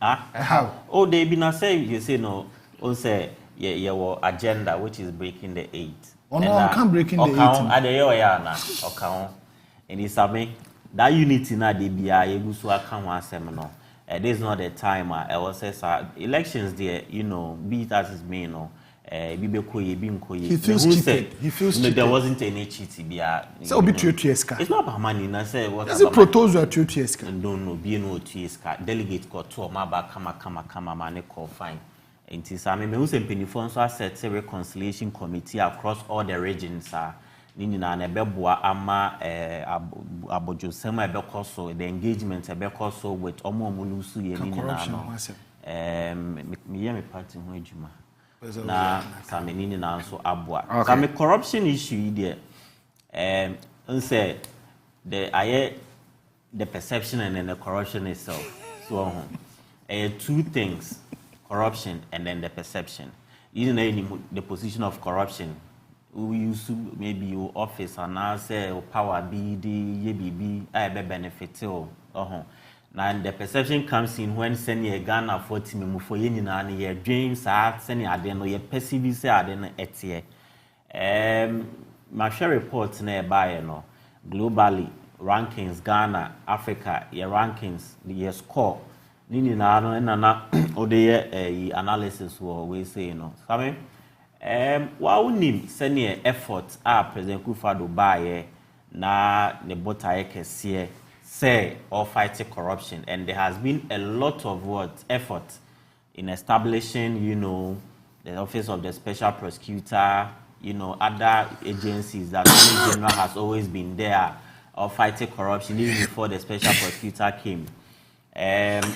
S16: How? Oh, they be not say you say no. Oh, say your agenda, which is breaking the 8.
S17: Oh no, I can't breaking the 8.
S16: Okay. And it's that unity na de bia egu so aka ho asem no. This is not the time I was say elections there, be it as is me no. He
S17: feels cheated. He feels cheated.
S16: There wasn't any cheating bia.
S17: So be tueska.
S16: It's not about money, na say what.
S17: Is it proposal tueska?
S16: No, be no tueska. Delegate got to ma ba kama mane call fine. And it is me who say penifon so set a reconciliation committee across all the regions Nina na ebeboa ama abojo sema ebekoso the engagement ebekoso with omomulusu ye nina no me party ho adwuma na same nini na so aboa same corruption issue there say the perception and then the corruption itself so two things, corruption and then the perception. The position of corruption we use maybe your office and I say power BD YBB I be benefit now the perception comes in when send a Ghana 40 memu for ye na your dreams are send ade no ye perceive say ade no etie my share report na buy no globally rankings Ghana Africa your rankings the score nini na no na ode analysis we say sabe wa unim senior effort President Kufuor buy na ne botaye kese say or fighting corruption, and there has been a lot of effort in establishing the office of the special prosecutor, other agencies that the general has always been there or fighting corruption even before the special prosecutor came.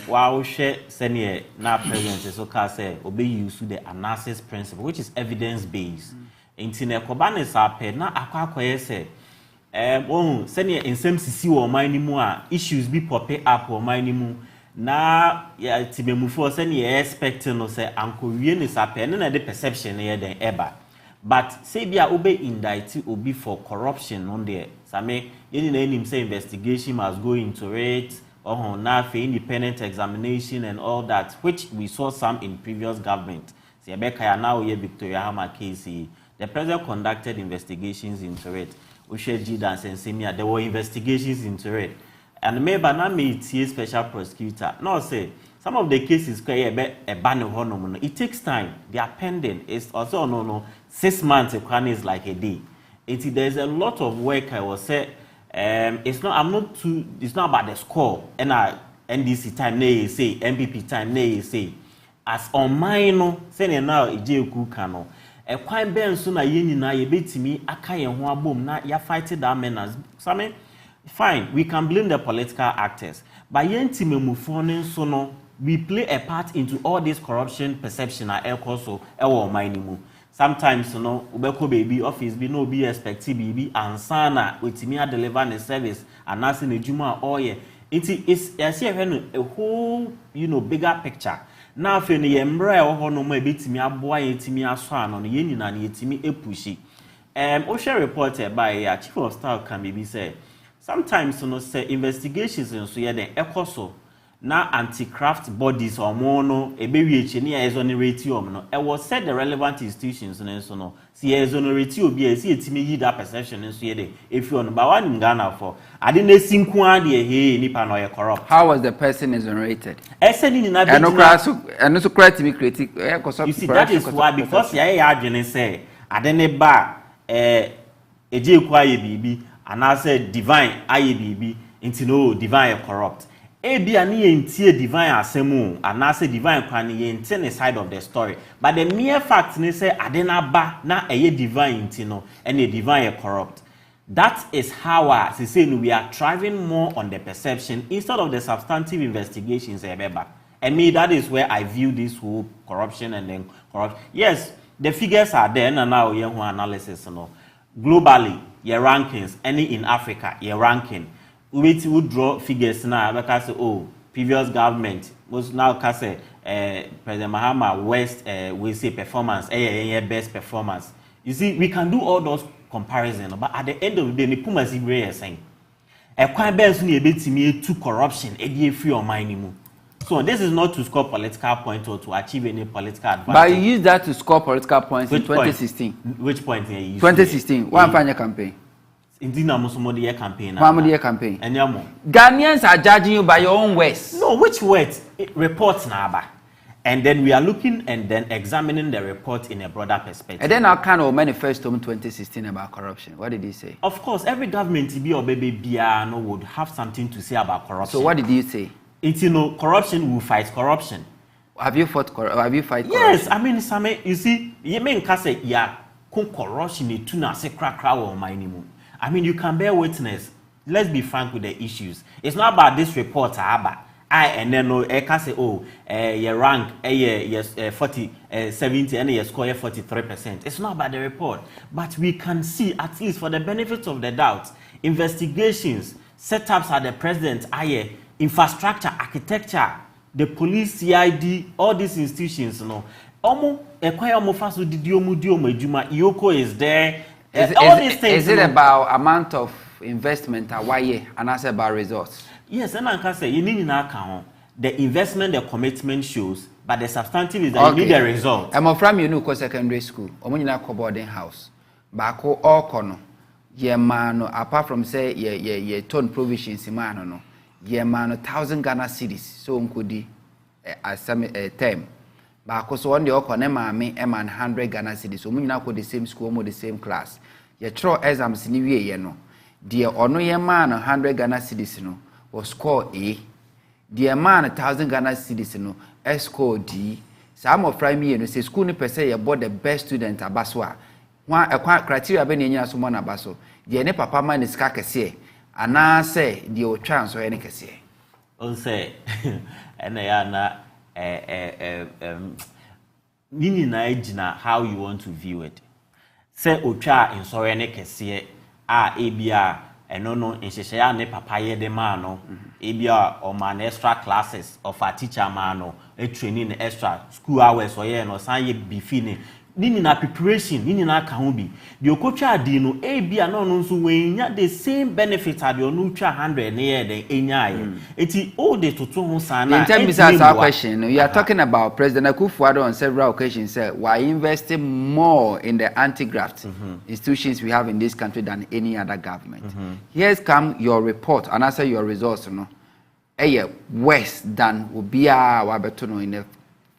S16: While senior now president is say obey use the analysis principle, which is evidence based. Intine kobane sa pe na akwa say senior in some CC or minimum issues be pop up or minimum na ya tibemufo senior expecting no say anko wie ne sa pe na the perception here then ever. But say bia obey indict obi for corruption on there. Same any name say investigation must go into it. Now for independent examination and all that, which we saw some in previous government. See, now here Victoria Hama case, the president conducted investigations into it. There were investigations into it. And maybe now me special prosecutor. No say some of the cases it takes time. They are pending. It's also no 6 months is like a day. There's a lot of work. I will say it's not about the score and NDC time nay say MPP time nay say as on mine say now ejeku kano e kwan ben so na ye nyina ye betimi aka ye ho abom na ya fight that menace. Fine, we can blame the political actors, but yentimemufo nso no we play a part into all this corruption perception at also minimum. Sometimes ubeko baby office be no be expect baby and sana with me deliver the service and as in juma all year. It's a whole bigger picture. Now if any embrace or no more bit me a boy me a swan on the union and yet me a pushy. Osha reported by chief of staff can be said. Sometimes say investigations and so yeah then ecoso na anti-craft bodies or mono a baby exonerate you no it was said the relevant institutions and so no see exonerate you be see it that perception and so yeah if you on one in Ghana for I didn't see hey nipa no corrupt.
S9: How was the person exonerated?
S16: And
S9: also correct me critic.
S16: You see that is why because yeah arguing say I didn't ba eje kwaye bibi and I said divine IABB into no divine corrupt. Ebi ani entie divine asemu and I say divine kwani yen side of the story. But the mere fact ne say adena ba na eye divine intino and a divine corrupt. That is how I say we are thriving more on the perception instead of the substantive investigations. And me, that is where I view this whole corruption and then corrupt. Yes, the figures are there and now you analysis globally. Your rankings, any in Africa, your ranking. We would draw figures now because previous government was now President Mahama West we say performance, best performance. You see, we can do all those comparisons, but at the end of the day, the Pumas is saying a quite best me to corruption, a free or minimum. So this is not to score political points or to achieve any political advantage.
S9: But you use that to score political points in 2016.
S16: Which point?
S9: 2016. One final campaign.
S16: Indeed, I'm a campaign.
S9: Campaign. Ghanaians are judging you by your own words.
S16: No, which words? Reports now. And then we are looking and then examining the report in a broader perspective.
S9: And then our kind of manifesto in 2016 about corruption. What did he say?
S16: Of course, every government would have something to say about corruption.
S9: So what did he say?
S16: It's corruption will fight corruption.
S9: Have you fight corruption?
S16: Yes, I mean, you see, you mean say corruption to na say crack or minimum. I mean, you can bear witness. Let's be frank with the issues. It's not about this report, and then can say, your rank, 70, and your score 43%. It's not about the report, but we can see, at least for the benefit of the doubt, investigations, setups at the president, infrastructure, architecture, the police, CID, all these institutions, Yoko is there.
S9: Is it about amount of investment and also about results?
S16: Yes, and I can say you need an account. The investment, the commitment shows, but the substantive is that you need the result.
S9: I'm from secondary school. I'm in boarding house. Bako all corner. Yeah, man. Apart from say yeah ton provisions, man no. Yeah, man. 1,000 Ghana cedis. So unkudi a term. Bako so one the all corner me 100 Ghana cedis. So we now the same school, the same class. Yeah, throw exams ni we ye no. Dear ono ye man 100 Ghana cedis no was score A. Dear man 1,000 Ghana cedis no score D. Some of primary no say school ni per se about the best student abaswa. One a criteria be nyanya so na abaso. Dear ne papa man is ka kese ana say the o chance or any kese.
S16: On say and na nini na ejina how you want to view it. Say otwa insore ne kese ebia eno no nhyehyɛ ne papa ye de ma no ebia o man extra classes of a teacher man no training extra school hours or ye no san ye bifini nini na preparation nini na ka ho bi de okotwa adi no ebia no no nso wenya the same benefit ade onu twa 100 ne ye de enya aye eti all the toto ho san na
S9: in terms of our question you are talking about President Akufo-Addo on several occasions said why investing more in the anti-graft institutions we have in this country than any other government. Here's come your report and answer your results no worse than Ubia Wabetono in the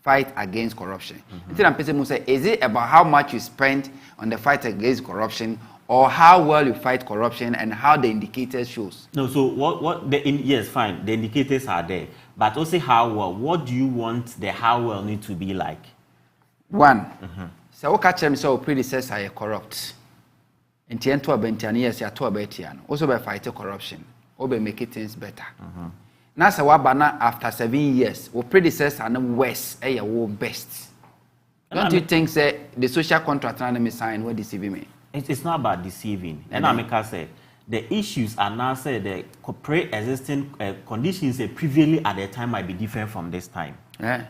S9: fight against corruption. Is it about how much you spend on the fight against corruption, or how well you fight corruption and how the indicators shows?
S16: No, so yes, fine. The indicators are there. But also how well. What do you want the how well need to be like?
S9: One. So what catch me so predecessor are corrupt. In the end to a years you are to a also by fighting corruption. Or by making things better. Now so wabana after 7 years, or predecessor and worse best. Don't you think say the social contract and sign will deceive me?
S16: It's not about deceiving. And I say the issues are now say the pre-existing conditions previously at the time might be different from this time.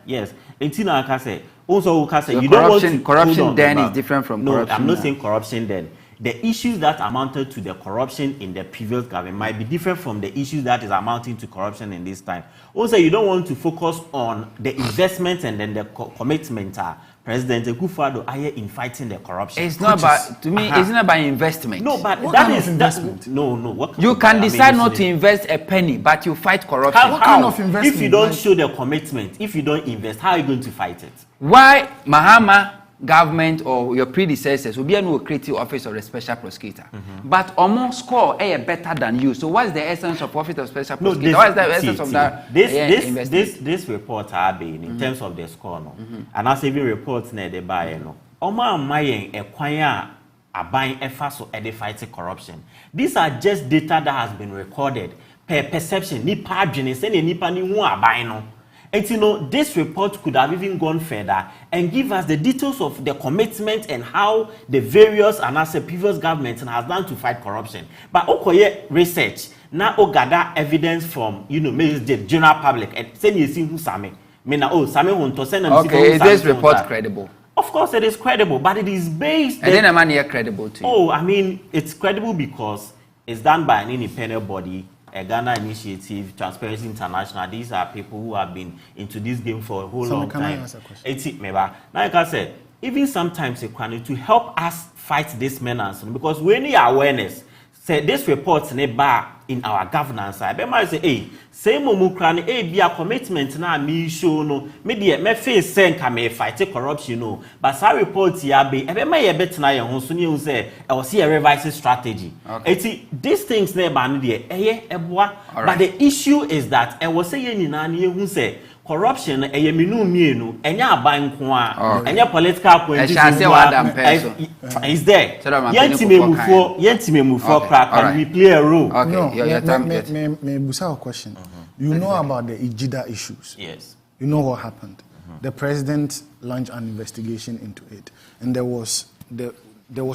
S16: Yes. Until now, I say also say you don't want to
S9: corruption then is different from corruption.
S16: No, I'm not saying corruption then. The issues that amounted to the corruption in the previous government might be different from the issues that is amounting to corruption in this time. Also, you don't want to focus on the investment and then the commitment. President Akufo-Addo in fighting the corruption.
S9: It's not about, to me, it's not about investment.
S16: No, but
S9: what
S16: that
S9: kind
S16: is
S9: of investment.
S16: No.
S9: You can decide not to invest a penny, but you fight corruption.
S16: What kind of investment? If you don't show the commitment, if you don't invest, how are you going to fight it?
S9: Why Mahama government or your predecessors will be a creative office or a special prosecutor, but almost score better than you? So what's the essence of office of special prosecutor? What is the essence of that?
S16: This report have been in terms of the score, and as even reports near the buy, Oma Mayen acquire a buying effort so fighting corruption. These are just data that has been recorded per perception. Ni pagines and ni pani wa buying. And this report could have even gone further and give us the details of the commitment and how the various and as a previous government has done to fight corruption. But Okoye research now gather evidence from maybe the general public and send you see who Sami. Sami won't to send them.
S9: Okay, is this report credible?
S16: Of course, it is credible, but it is based.
S9: And then a man here credible too.
S16: Oh, I mean, it's credible because it's done by an independent body. A Ghana Initiative, Transparency International. These are people who have been into this game for a whole long time.
S17: Can I ask a question?
S16: Now, like I said, even sometimes to help us fight this menace, because we need awareness. Say this report in our governance. I might say, hey, same mukran, be a commitment na me show no. Me face say me fight corruption no. But some reports here be. My bet na your honsuni say I will see a revised strategy. These things never but the issue is that I was saying who say corruption enya ban ko a enya political point is there yentime mufo can we play a role?
S17: May busa a question. You know about the Ijida issues.
S16: Yes.
S17: You know what happened. The president launched an investigation into it, and there was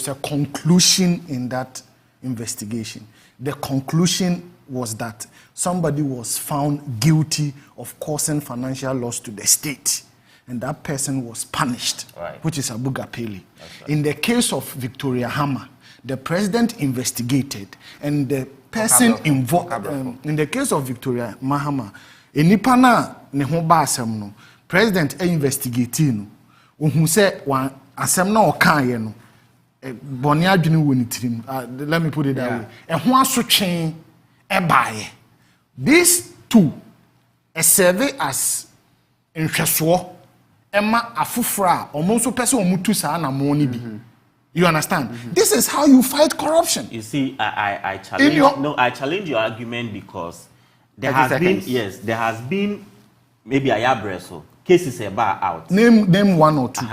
S17: a conclusion in that investigation. The conclusion was that somebody was found guilty of causing financial loss to the state, and that person was punished, which is Abu Gapeli. Right. In the case of Victoria Hammer, the president investigated, and the person involved in the case of Victoria Mahama, enipana ne ho ba asem no, president investigating no, who say one asem na okan no, boni adwene woni tirim. Let me put it that way. E ho asotwen e baaye. These two serve as nhweso ema afufra omonso pese omutu saa na mo ni bi. You understand? This is how you fight corruption.
S16: You see, I challenge I challenge your argument because there has been maybe a yabreso cases about out.
S17: Name one or two.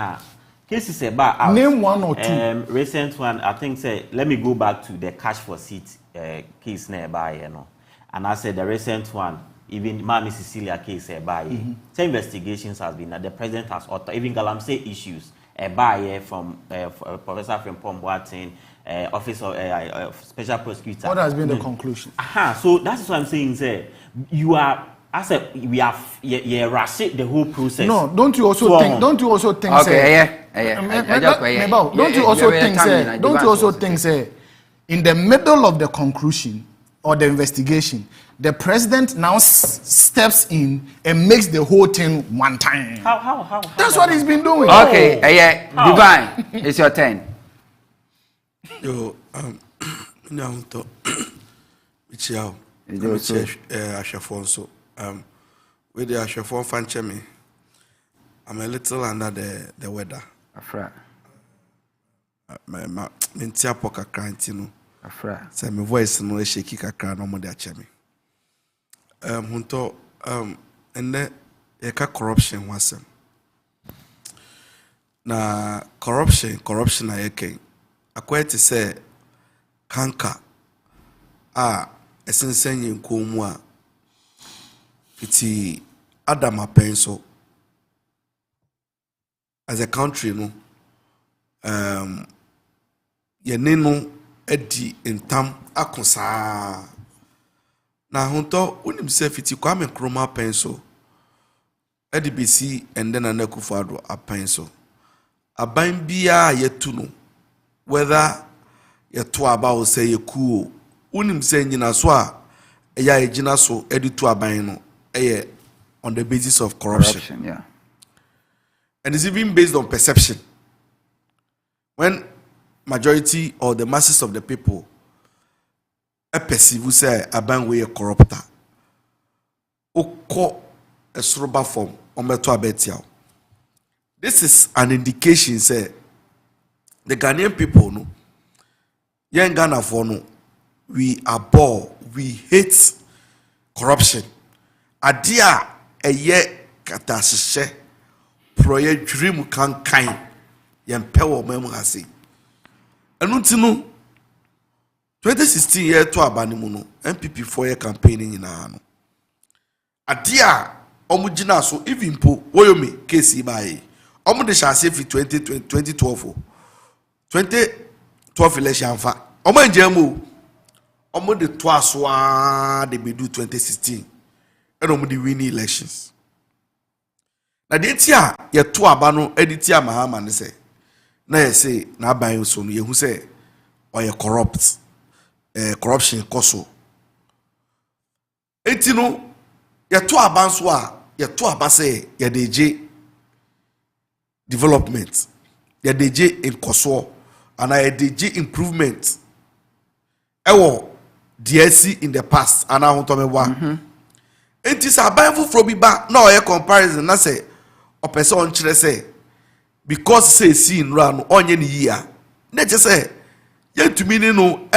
S16: Cases about out.
S17: Name one or two.
S16: Recent one, I think let me go back to the cash for seat case nearby, And I said the recent one, even Mami Cecilia case nearby. Some investigations has been that the president has authored, even Galamsey issues. A buyer from Professor Frimpong Boateng, Office of Special Prosecutor.
S17: What has been the conclusion?
S16: So that's what I'm saying. Sir, you are. I said we have rushed the whole process.
S17: No, don't you also think? Don't you also think?
S9: Okay,
S17: Don't you also think? Don't you also think? Say, in the middle of the conclusion or the investigation, the president now steps in and makes the whole thing one time.
S16: How?
S17: That's what he's been doing.
S9: Okay, Divine, it's your turn.
S18: Yo, now to Michelle, Ashafonso, with the Ashafo Fanchemi, I'm a little under the weather.
S9: Afra.
S18: My mentia poka crantino.
S9: Afra.
S18: Say my voice no shaky kakra no more de achemi. Hunto and then yeka corruption wasem. Na corruption na yeke. Akwa te say kanka esensenye nkomu a fiti Adam apenso as a country no yene no edi entam akosa na honto unim se fiti Kwame Nkrumah apenso edi besi ende na Akufo-Addo apenso aban bia yetu no whether yeto aba o say yekuo unim se nyina so a eya ejina so edi to aban no on the basis of corruption.
S9: Yeah.
S18: And it's even based on perception. When majority or the masses of the people perceive say aban we a corrupter, oko esroba form ometo abetiao. This is an indication say the Ghanaian people no, young Ghana for no, we abhor, we hate corruption. Adia eye katashe proye dream kan yempewo memu hase. Enu nti no 2016 year to abani mu no MPP 4 year campaigning nyina no. Adia omugina so even po woyomi case bae. Omu de chance fi 2012 election fa. Omu enjemu omu de to aso de bedu 2016. And omu de win elections. Na de tia ye to aba no editia Mahama ne say na ye say na aban so no ye hu say or corrupt corruption koso enti no ye to aba so a ye to aba say ye deje development ye deje in koso and ye deje improvement ewo DSC in the past and I want to me wa enti sa aban fufuro bi ba na ye comparison na say o person on kire say because say see in run onye ni yia na je say yentumi ni no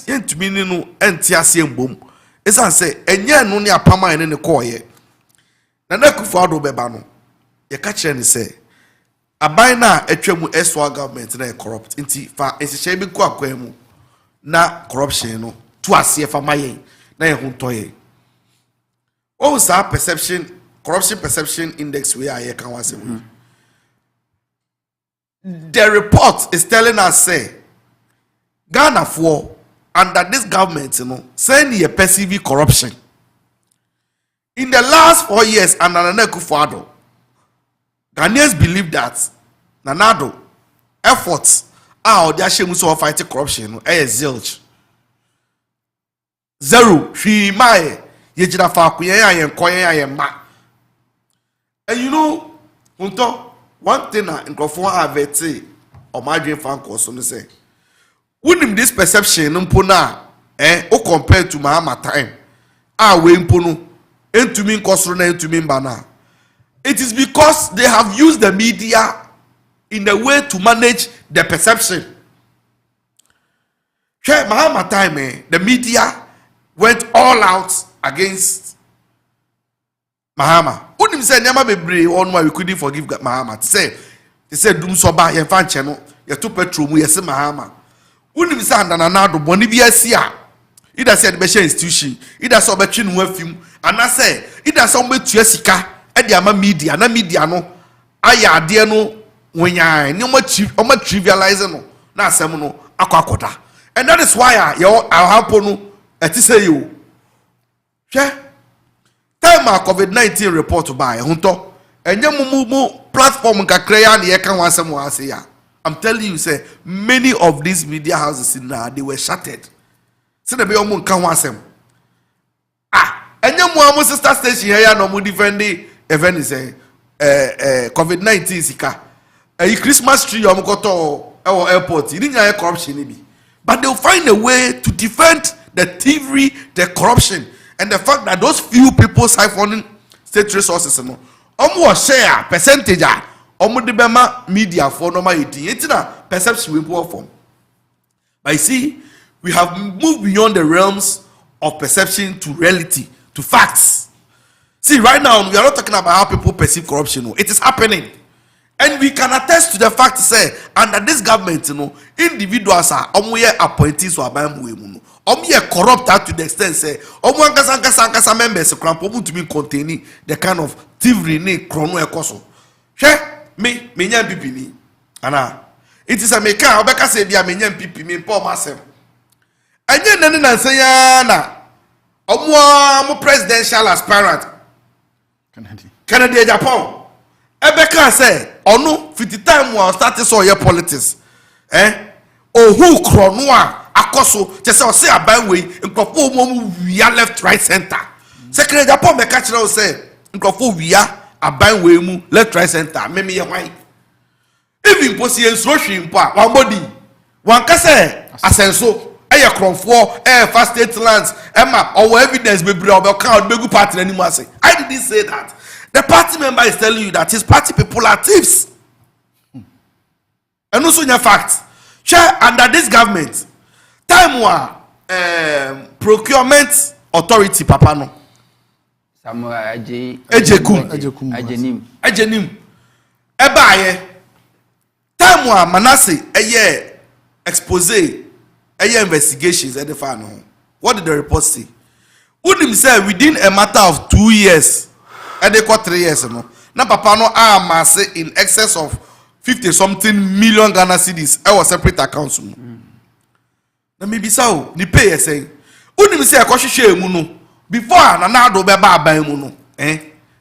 S18: yentumi ni no enti ase mbom esan say enye no ne apama ne koye na Akufo-Addo beba no ye ka kire ni say aban na atwam eswa government na corrupt enti fa esihye bi ko akwa mu na corruption no to ase fa mayen na ye hu toye o sa perception corruption perception index we are here can was the report is telling us say Ghana for under this government saying you perceive corruption in the last 4 years under Akufo-Addo. Ghanaians believe that Nana-Addo efforts are the shame so fighting corruption zilch zero she my yejira fa kuyen yen koyen yen ma. And you know, one thing in Nkrofo avete or my dream fan course on say, wouldn't this perception mpona o compared to Mahama time? We mpono into mean kosrona into mean bana. It is because they have used the media in a way to manage the perception. Mahama time, the media went all out against Mahama. Unim say nyama bebre on why we couldn't forgive Mahama. They said dum soba ye fan cheno ye to petrol mu ye se Mahama. Unim say Nana-Addo boni bi asia. Ida said be share institution, ida so betwe no afim, ana say ida so betua sika e de ama media na media no aya ade no wonya ni o ma trivialize no na asem no akwakoda. And that is why your hapo no eti say you. Hwe time COVID-19 report by hunto enye mumu platform kakra ya na ye kan wasem wase ya. I'm telling you say many of these media houses in now they were shattered. Say the be omo kan wasem. Enye mu amu sister station here ya no mu defend event say COVID-19 sika. Christmas tree omo koto airport. Ni nya corruption ni bi. But they'll find a way to defend the thievery, the corruption. and the fact that those few people siphoning state resources no share percentage de bema media for no perception we go from. But you see, we have moved beyond the realms of perception to reality, to facts. See, right now we are not talking about how people perceive corruption. It is happening. And we can attest to the fact, say, under this government, individuals are appointees who are corrupt to the extent, say, members to be containing the kind of thievery, chrono ekoso. Me pipi ana. It is a meka, obeka say, dia menyan pipi, me poor masem. And then na say, na, presidential aspirant. Canada, Japan. Ebeka say, ono 50 time we started so your politics. Who chronoa akoso just say aban we nkofo mo we left right center. Secretary Japan me catch now say nkofo we aban we mu left right center. Me ye why. Even posi enso hwe mpo a one body. One ka say asenso eye kronfo fast state lands ema or evidence bebre obeka begu party animu ase. I didn't say that. The party member is telling you that his party people are thieves. And also in fact, under this government, time one procurement authority, Papa no.
S9: Samuel
S18: Ejenim. Ebaye. Time one Manasseh expose investigations at the final. What did the report say? Udim said within a matter of 2 years. And they got 3 years, no. Now, Papa no amass in excess of 50-something million Ghana cedis. I was separate accounts. Now, maybe so. Ni pay say. Unim say a koshishe muno. Before na do beba aban muno.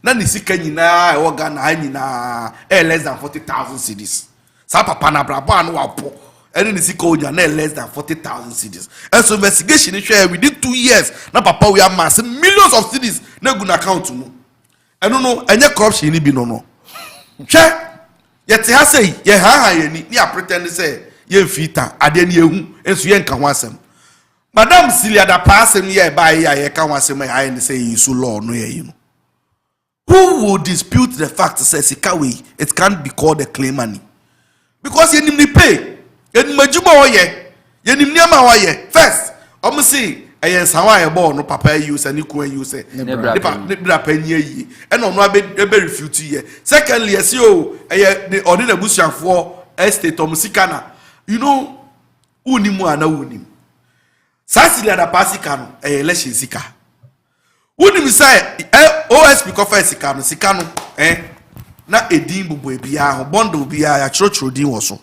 S18: Na ni sika nyina e wo Ghana anyina less than 40,000 cedis. Sa Papa na brabo anu wapo. Any ni sika onya na less than 40,000 cedis. And so investigation is share within 2 years. Na Papa we amass millions of cedis na good account mu. I don't know, any corruption ni bi no. Check. Yet ha say, ye ha ye ni pretend say ye fita ade ni ehu enso ye nka ho asem. Madam Celia da passem ye ba ye ka ho asem ye ni say you so law no ye no. Who will dispute the fact say sikawe it can't be called a claim money? Because ye nim ni pay. Ye nim adwuma wo ye. Ye nim niam wo ye. First, omo say ayen sawa ye bo no papa use ani ku use ne bra panye yi e no be refute ye. Secondly, yes yo the ordinary busiafo estate omusika na you know unimu ana unim sasili ada pasika no election sika unim say OSP kofa sika no na edin bubu ebia ho bondo bia ya chrochro din wo so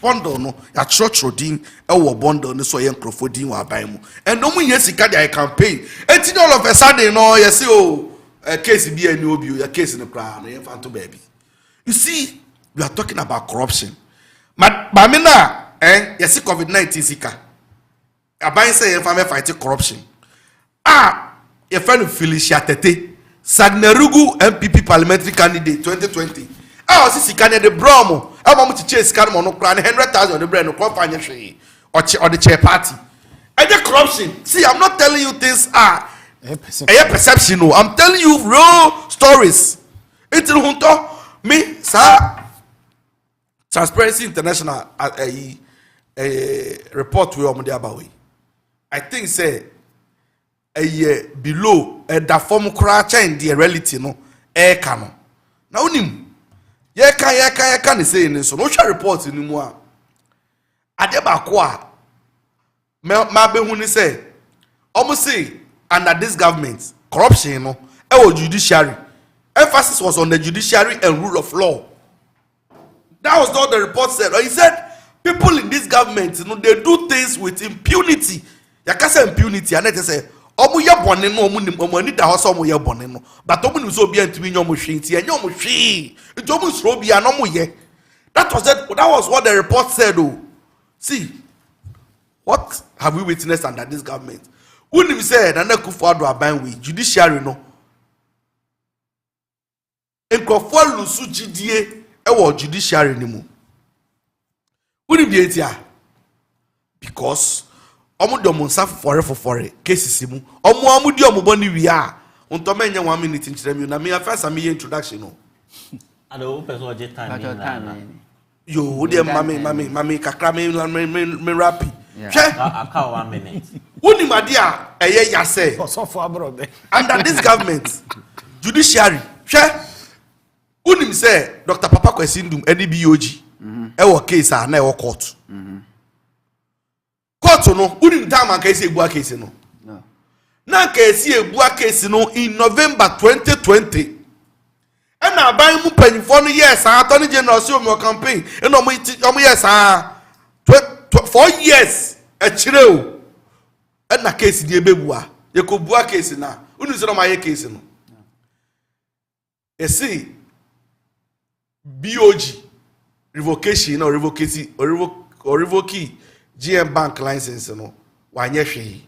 S18: bondo no ya chrochro din wo bondo no so ye nkrofo din wa ban mu and no mu sika dia campaign enti all of a sudden no you see case bi ani obi ya case no kra no ye fanto baby. You see, we are talking about corruption. But me na you see COVID-19 sika aban say ye fa fight corruption ye friend Felicia Tete Sagnerugu MPP parliamentary candidate 2020 si sika ne de bromo mo chiche sika no no kra 100,000 de brand no kwa fanya hwe or the chair party and the corruption. See, I'm not telling you things are a perception. No, I'm telling you real stories. It's hunto me sir Transparency International a report we on the about. I think say a year below the form crash in the reality no air canon. Now nim ye can say so no share report in more. Adebakwa ma be huni say almost say under this government corruption no judiciary emphasis was on the judiciary and rule of law. That was what the report said. He said people in this government they do things with impunity. Yakasa impunity and they say omu ye bone no omu nim omu ni da ho so omu ye bone no but omu nim so bia ntimi nyomu hwe nti enyomu hwe nti omu sro bia no omu ye. That was what the report said. See, what have we witnessed under this government? Unim said Nana Akufo-Addo aban we judiciary no enkofo lusu gidie e judiciary ni mu. Unim be etia because omo do mo nsa fofore cases mu omo di omo boni wi a unto menye 1 minute nkyerɛ me na me first am introduction no
S16: ado person o je time
S18: yo de mami kakra me rapi
S16: aka 1 minute
S18: woni made a eye yase under this government judiciary hwɛ unim say Dr. Papa Kwesi Ndum any BOG e case a na e court no unim time case ebua case no na case ebua case no in November 2020 and aban mu panyifo no yes attorney general say o campaign and omo yes 4 years a chire and na case di ebebua ye ko bua case na unim say no ma ye case no see BOG revocation or revoke GM bank license no wanye hwe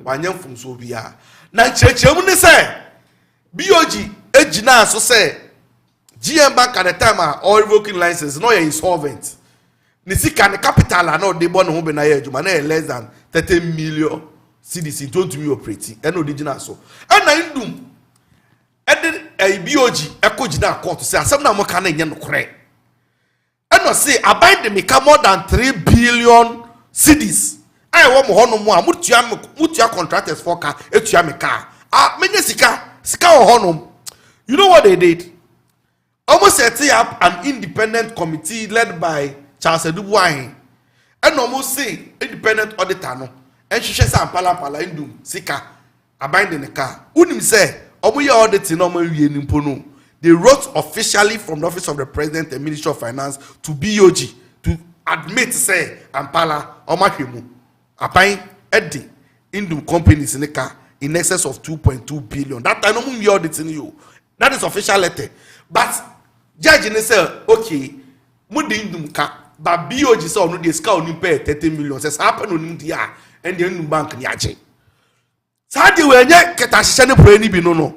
S18: wanye mfumso bia na chechemu ne say BOG ejina so say GM bank at the time or revoking license no you insolvent ni sika ne capital na de bo ne ho be na ye adwuma na less than 30 million cedis don't me operate and original so and na Ndum a BOG ekojina court say asem na mo ka na nye no kore and no say abide the make more than 3 billion cedis I wo mo hono mo a mutua contractors for car etua me car menye sika wo hono. You know what they did? Almost setting up an independent committee led by Charles Edubuahin and almost say independent auditor no and she says pala Ndum sika abide the car unim say they wrote officially from the office of the president and Ministry of Finance to BOG to admit say Ampala Omahwemu Apai Eddie Ndum companies in the car in excess of 2.2 billion. That time no more auditing you. That is official letter. But judge say okay, Mudi Ndum ka but BOG say no dey scar only pay 30 million. Says happen on India and the Ndum bank ni aje. Sadi wenye ketashise ne pro ni bi no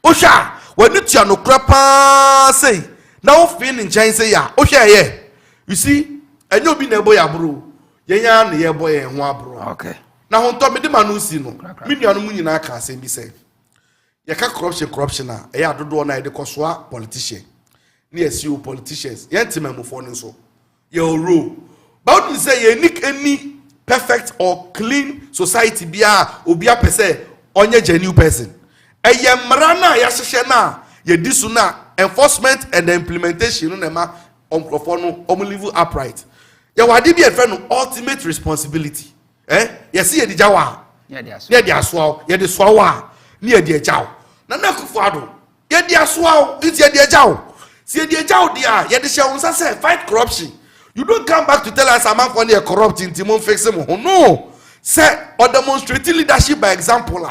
S18: osha wani tia no krapa say na wo fi ni nchen say ya ohwa ye you see enye obi na ebo ya bro yenya na ye boy ye ho abro
S9: okay
S18: na ho to me de manu si no me nuanu mu nyina ka asem bi say ye ka corruption na e ya dodo na ye de kosoa politician ni SU politicians ye ntimamufo ni so ye oro but we say ye nick any perfect or clean society bia obia pese onye genuine person eye mrana ya hyehyɛ na ye disu na enforcement and the implementation no ma onkrofo no live upright ye wade bi efe no ultimate responsibility ye se ye dijawa ye de aso ye de so wa ni ye de ajaw na Akufo Addo ye de aso nti ye de ajaw se ye de ajaw dia ye de hye wonsa say fight corruption. You don't come back to tell us a man for the corrupting Timon fix him. No. Say or demonstrate leadership by example.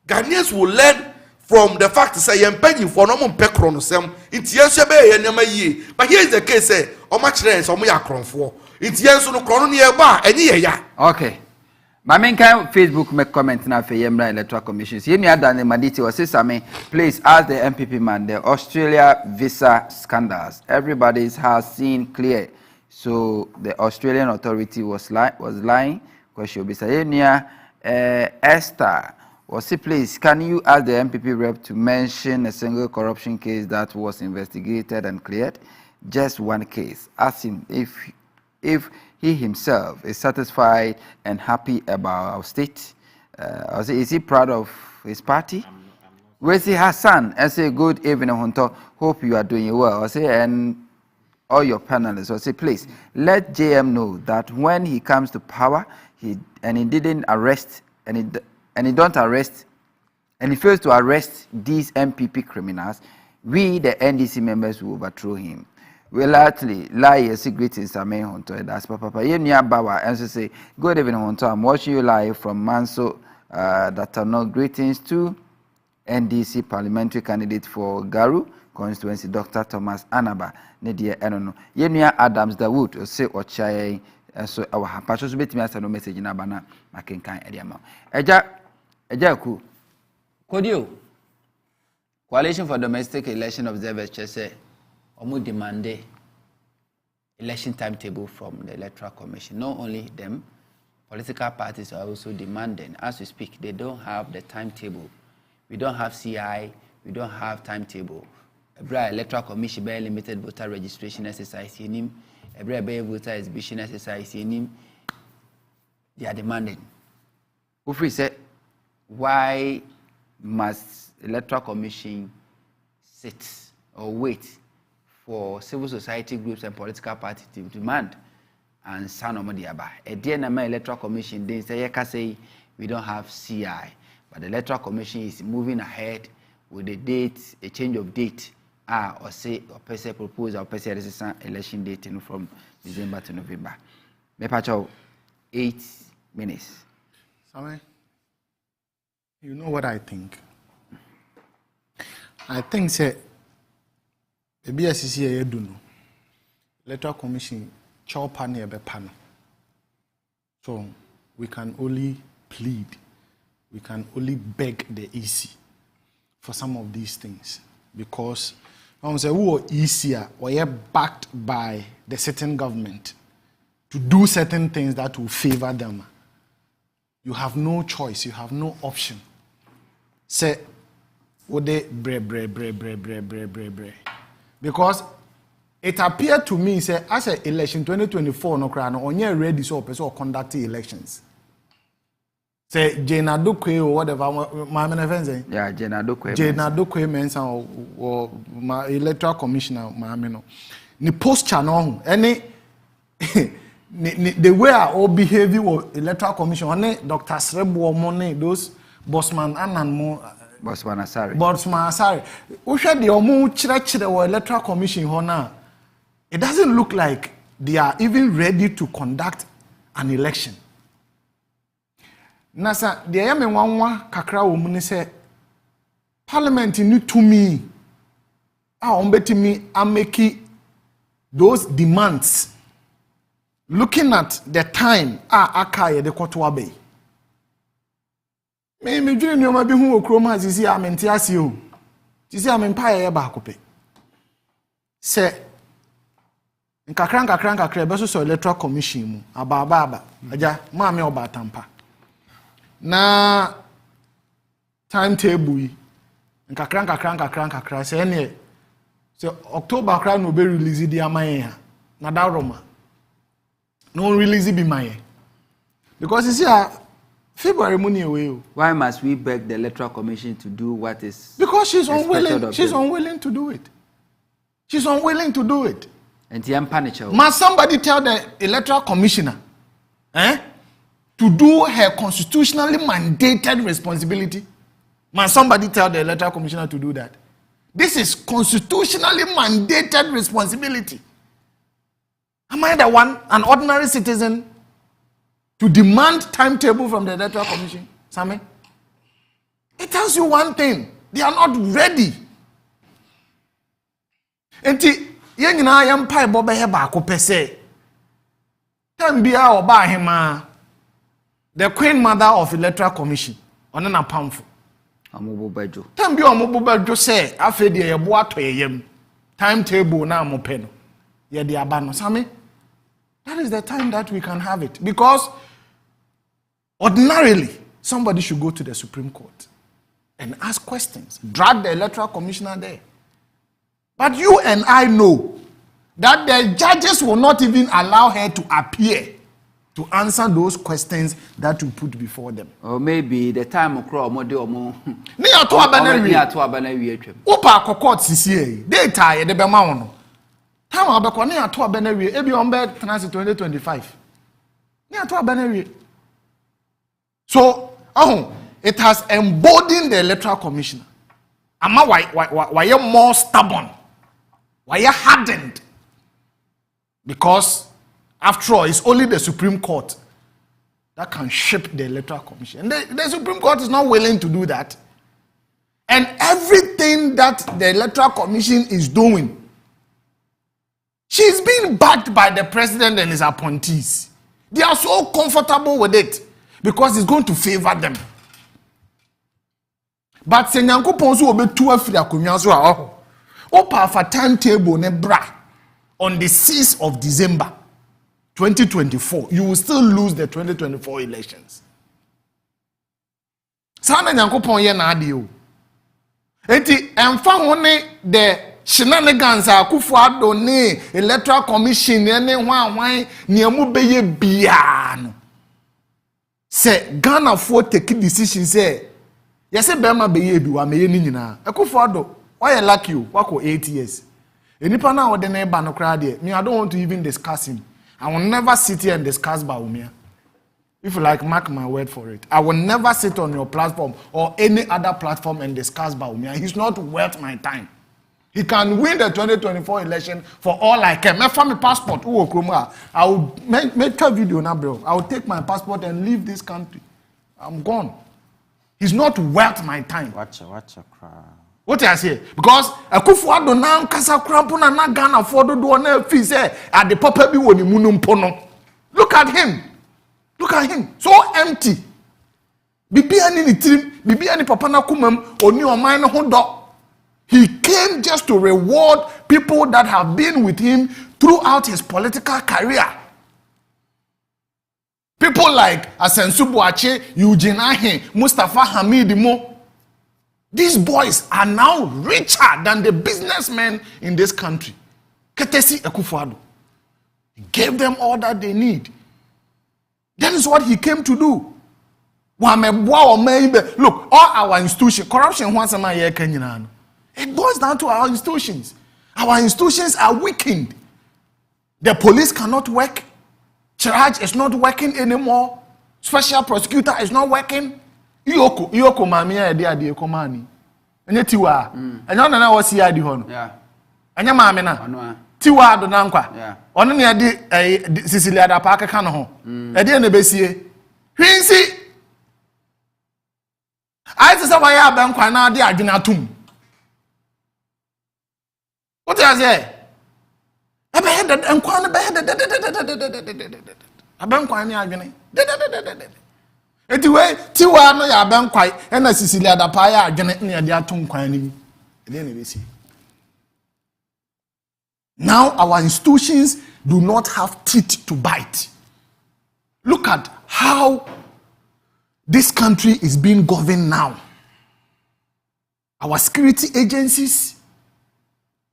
S18: Ghanaians will learn from the fact to say penny for no pekron sem. It's yes ye. But here is the case say how much rent some ya cron for. It's yes no cron near bar and ya.
S9: Okay. My main kind Facebook make comment now for Yemra Electoral Commission. You need than the Maditi or say something. Please ask the MPP man the Australia visa scandals. Everybody has seen clear. So the Australian authority was lying because she'll be saying Esther was say, please, can you ask the MPP rep to mention a single corruption case that was investigated and cleared? Just one case. Ask him if he himself is satisfied and happy about our state. Is he proud of his party? We say Hassan and say good evening, Hunter. Hope you are doing well. I say and all your panelists, or say, please, let JM know that when he comes to power, he didn't arrest, and he don't arrest, and he fails to arrest these MPP criminals, we, the NDC members, will overthrow him. We likely lie a secret in Samen Honto, that's Papa. Yenia Bawa, and say, good evening, Honto. I'm watching you live from Manso, that are no greetings to NDC parliamentary candidate for Garu constituency, Dr. Thomas Anaba. Nedia Enono. Yenia Adams Dawood or say or chai so our patches bit me as no message in Abana, Makenkan Ediama. Ejaku Kodio Coalition for Domestic Election Observers say Omu demand election timetable from the Electoral Commission. Not only them, political parties are also demanding. As we speak, they don't have the timetable. We don't have CI, we don't have timetable. Every electoral commission by limited voter registration exercise, every voter exhibition exercise, they are demanding. Ufri said, why must electoral commission sit or wait for civil society groups and political parties to demand and sign on Modiaba? At the end of my electoral commission, they say we don't have CI, but the electoral commission is moving ahead with the date, a change of date, or say or per se propose or per se election date from December to November. Mepacho, 8 minutes.
S17: Sorry. You know what I think? I think say the BSCC do no. Electoral Commission chop near be panel. So we can only plead, we can only beg the EC for some of these things because say who are easier or are backed by the certain government to do certain things that will favor them. You have no choice, you have no option. Say, would they bre. Because it appeared to me, say, as an election 2024, no crown, on your ready so person conducting elections. Say, Jane Adokwe or whatever, my friend say.
S9: Yeah, Jane Adokwe.
S17: Jane Adokwe Mensa or my electoral commissioner, my amino. Ni post channel, any. The way I all behaving with electoral commission, Dr. Srebu money, those Bosman and more
S9: Bosman Asari.
S17: Bosman Asari. We should the omu chire or electoral commission hona. It doesn't look like they are even ready to conduct an election. Nasa the yame wanwa kakra omuni say parliament ni to me. Ombeti me ameki those demands. Looking at the time, akaye de kotoa bay. Me dream you maybe who chroma zizi amenti asio. Zizi amempire ya bakope. Se nkakra beso so electoral commission mu aba aja maame oba tampa. Na timetable yi nkakra se ene se October kra no be release di amaye ha. Na da Roma. No release be my because you see February money away.
S9: Why must we beg the electoral commission to do what is
S17: because she's unwilling. She's unwilling to do it. She's unwilling to do it.
S9: And the
S17: must somebody tell the electoral commissioner to do her constitutionally mandated responsibility? Must somebody tell the electoral commissioner to do that? This is constitutionally mandated responsibility. Am I the one, an ordinary citizen, to demand timetable from the electoral commission? Sammy? It tells you one thing. They are not ready. Enti, yen na yam pai bobe he ba ko pese. Tambia oba hema. The queen mother of electoral commission. Ono na pamfo.
S9: Amobo bejo.
S17: Tambia omobo bejo say afi de ye bo ato yem. Timetable na mo pe no. Ye de aba no. Sammy? That is the time that we can have it. Because ordinarily, somebody should go to the Supreme Court and ask questions. Drag the electoral commissioner there. But you and I know that the judges will not even allow her to appear to answer those questions that you put before them.
S9: Or maybe the time of crow mo de omo.
S17: Ni ato abanawi atwem. Opa kokot sisi data ye de be ma wono. Time abekọ na ato abanawi ebi ombe transit 2025. Ni ato abanawi. So, it has emboldened the electoral commissioner. Ama why you more stubborn? Why you hardened? Because after all, it's only the Supreme Court that can shape the electoral commission. And the Supreme Court is not willing to do that. And everything that the electoral commission is doing, she's being backed by the president and his appointees. They are so comfortable with it because it's going to favor them. But senyanko ponso obetu afiri akonwa so a opa for timetable ne bra on the 6th of December 2024, you will still lose the 2024 elections. Sana Nyankopon ye na ade o. Enti emfa ho ne the shenanigans Akufo-Addo ne electoral commission ne hwan ne emu beye bia no. Se Ghana for take decision say yese bema beye bi wa meye ni nyina. Akufo-Addo why you lucky o wako 8 years. Enipa na wo de na ba no kra de me I don't want to even discuss him. I will never sit here and discuss Bawumia. If you like, mark my word for it. I will never sit on your platform or any other platform and discuss Bawumia. He's not worth my time. He can win the 2024 election for all I can. My family passport, I will make a video now, bro. I will take my passport and leave this country. I'm gone. He's not worth my time.
S16: Watch a cry.
S17: What I say? Because Akufo-Addo na nkasa krampo na Ghana for do na fi say at the papa bi woni munum pono. Look at him. Look at him. So empty. Bibi ani ni trim, bibi ani papa na kumam oni oman no ho do. He came just to reward people that have been with him throughout his political career. People like Asensu Boache, Eugene Ahe, Mustafa Hamid Mo. These boys are now richer than the businessmen in this country. Ketesi Akufo-Addo. He gave them all that they need. That is what he came to do. Look, all our institutions, corruption it boils down to our institutions. Our institutions are weakened. The police cannot work. Charge is not working anymore. Special prosecutor is not working. Iyoko mamia ade komani. Enye tiwa. Enye na wo si ade ho no. Yeah. Enye maame na. Tiwa do na nkwa. Yeah. Ono ne ade Sicilia da pa aka no ho. Ade na besie. Hwinsi. Ai se wa ya ba nkwa na ade adwena atum. What you say? Ebe he da nkwa na be he da. Abankwa ni adwene. Etiwe tiwa no ya benkwai na Sicilia da pa ya adwene na de ato nkwan ni mi. Now our institutions do not have teeth to bite. Look at how this country is being governed now. Our security agencies.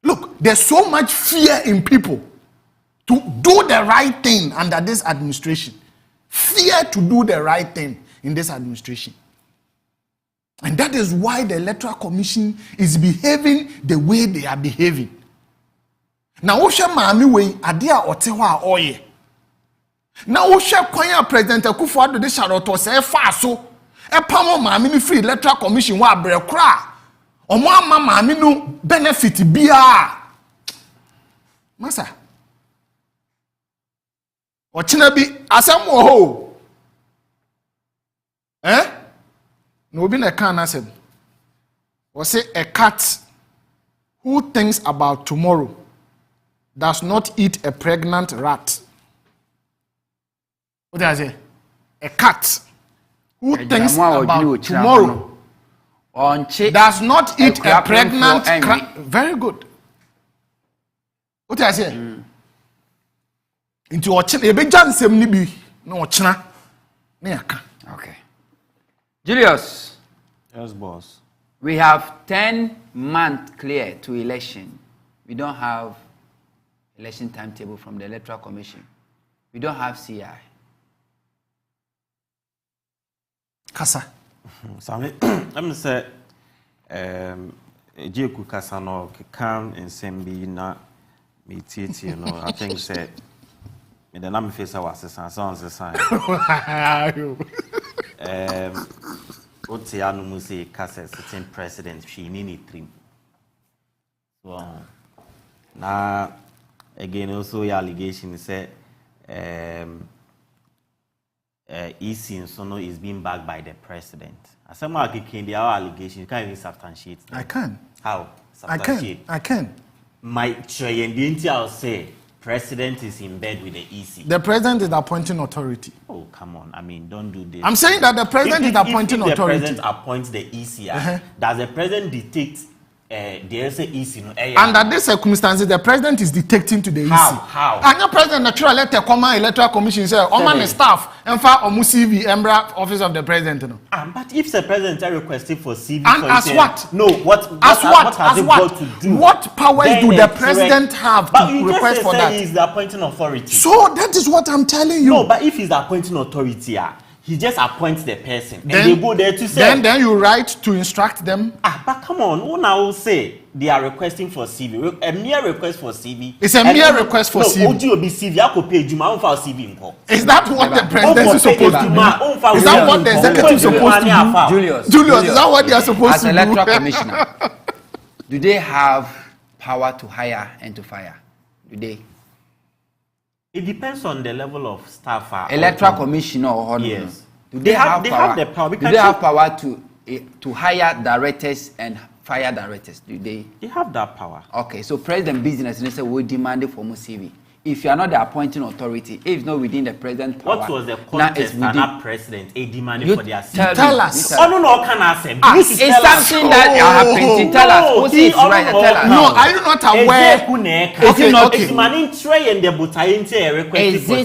S17: Look, there's so much fear in people to do the right thing under this administration. Fear to do the right thing in this administration. And that is why the Electoral Commission is behaving the way they are behaving. Now, Osha Mami way adia otewa oye. Now, Osha Kwanya President Akufo-Addo de Sharoto se faso. E pamo Mami ni free Electoral Commission wa brekra. Omo ama Mami no benefit biya. Masa. Ochina bi asem wo ho. No be na can asem. Or say a cat who thinks about tomorrow does not eat a pregnant rat. What did I say? A cat who thinks about tomorrow does not eat a pregnant rat. Very good. What did I say? Into ochina ebe jansem ni bi na ochina na yaka.
S9: Okay. Julius.
S16: Yes, boss.
S9: We have 10 months clear to election. We don't have election timetable from the Electoral Commission. We don't have CI.
S17: Kasa.
S16: Sami, let me say, Ejeku Kasa no can and Sembi na me titi no. I think say me the name face our assistant sounds the sign. Oti anu musi Kasa sitting president she nini trim. So na again also your allegation say EC Sono is being backed by the president. As some are kicking the allegation, you can't even substantiate them.
S17: I can.
S16: How? Substantiate.
S17: I can.
S16: My Chayendinti, I'll say, president is in bed with the EC.
S17: The president is the appointing authority.
S16: Oh, come on. I mean, don't do this.
S17: I'm saying that the president is the appointing authority.
S16: If the president appoints the EC, does the president dictate there's a easy no.
S19: Under these circumstances, the president is dictating to the EC.
S16: How?
S19: And the president naturally let the common electoral commission say, "Oman staff and for CV Embra office of the president." No.
S16: But if the president are requesting for CV,
S19: and for as what?
S16: No, what has it got to do?
S19: What powers do the president have to request for that?
S16: He is the appointing authority.
S19: So that is what I'm telling you.
S16: No, but if he's the appointing authority, he just appoints the person, and they go there to say.
S19: Then you write to instruct them.
S16: But come on, who now say they are requesting for CV? A mere request for CV.
S19: It's a mere request for CV.
S16: No, CV. I could pay Juma on for CV.
S19: Is that what the president is supposed to do? Is that what the executive is supposed to do? Julius, is that what they are supposed to do?
S9: As electoral commissioner, do they have power to hire and to fire? Do they?
S16: It depends on the level of staff.
S9: Electoral commissioner or
S16: yes.
S9: Do they have
S16: the power?
S9: Do they have power to hire directors and fire directors? Do they?
S16: They have that power.
S9: Okay, so president business they say we demand it for CV. If you are not the appointing authority, if it's not within the president power,
S16: what was the contest and that president a demanding for their CV?
S19: Tell us.
S16: Oh no, can I say?
S9: It's something that happened. Tell us. Who is right? Tell us.
S19: No, are you not aware?
S9: Is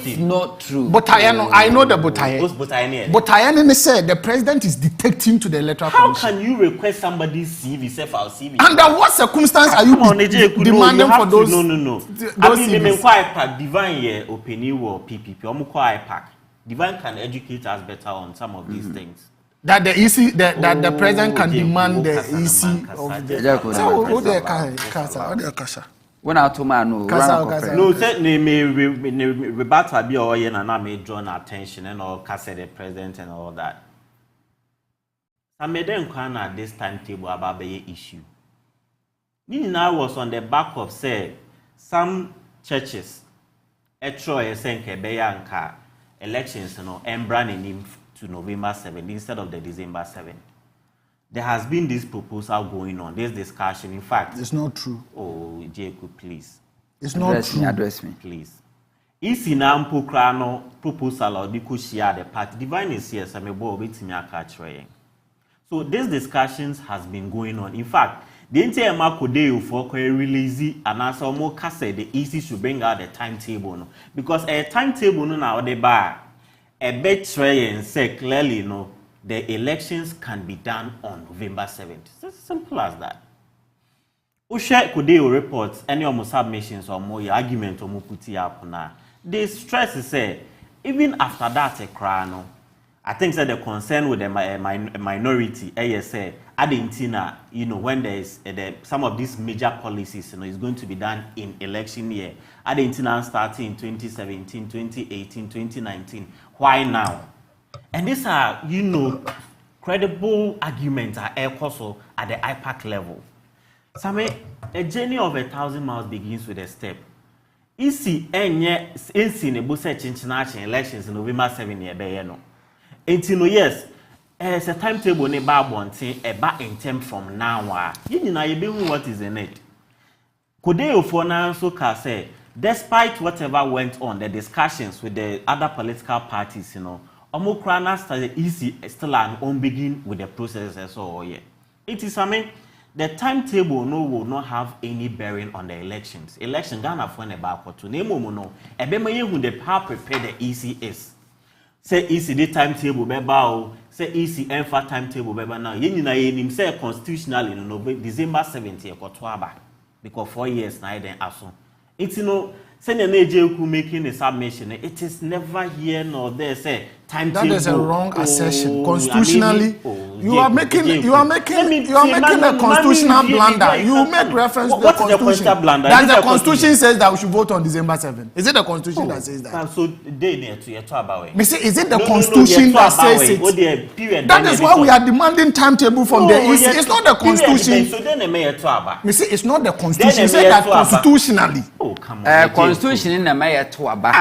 S9: it not true?
S19: But I know the Botayeno said the president is dictating to the electoral commission.
S16: How can you request somebody's CV, say for CV?
S19: Under what circumstance are you demanding for those?
S16: No. I mean, Divine here opinion or PPP. IPAC. Divine can educate us better on some of these things.
S19: That the EC, that the president can demand the EC of the. So who the Kasa?
S9: When I told man
S16: no, said they may rebut be or yen and I may draw attention and all Kasa the president and all that. I made them kind at this timetable about the issue. Nina was on the back of say some churches Troy Senke Beyanka elections branding him to November 7 instead of the December 7. There has been this proposal going on, this discussion. In fact,
S19: it's not true.
S16: Oh, Jacob, please.
S19: It's not true.
S9: Address me.
S16: Please. If in a proposal or the share the party, divine is here, so this discussions has been going on. In fact, the entire Makodeo for release and also more said the EC should bring out the timetable. No? Because a timetable now the bar a betray and say clearly the elections can be done on November 7th. It's as simple as that. Ushe Kodeo reports any of submissions or more argument or muputi up now. The stress is say even after that a crown. I think that the concern with the minority, say, Argentina, when there is some of these major policies, is going to be done in election year. Argentina starting in 2017, 2018, 2019. Why now? And these are, credible arguments are also at the IPAC level. So, a journey of 1,000 miles begins with a step. Isi enye nebo search international elections in November 7 year. Yes, it's a timetable ne ba bonte in term from now. You know what is in it. Kodeo for now so can say, despite whatever went on, the discussions with the other political parties, Omokrana started easy still and begin with the processes or yeah. It is the timetable will not have any bearing on the elections. Election Ghana for about to name no. Ebema who the how prepared the EC is. Say EC the timetable beba say EC enfa timetable beba now. Yenyina say constitutionally no December 70 ekotwaba because 4 years na then aso. It's send an AJ who making a submission. It is never here nor there. Say timetable.
S19: That is a wrong assertion. Constitutionally, you are making a constitutional blunder. You make reference to the Constitution. That the Constitution says that we should vote on December 7. Is it the Constitution that says that?
S16: So they need to talk about it.
S19: Is it the Constitution that says it? That is why we are demanding timetable from the EC. It's not the Constitution.
S16: So then
S19: it's not the Constitution. Say that constitutionally.
S16: Oh come on.
S9: Constitution in the mayor to aba.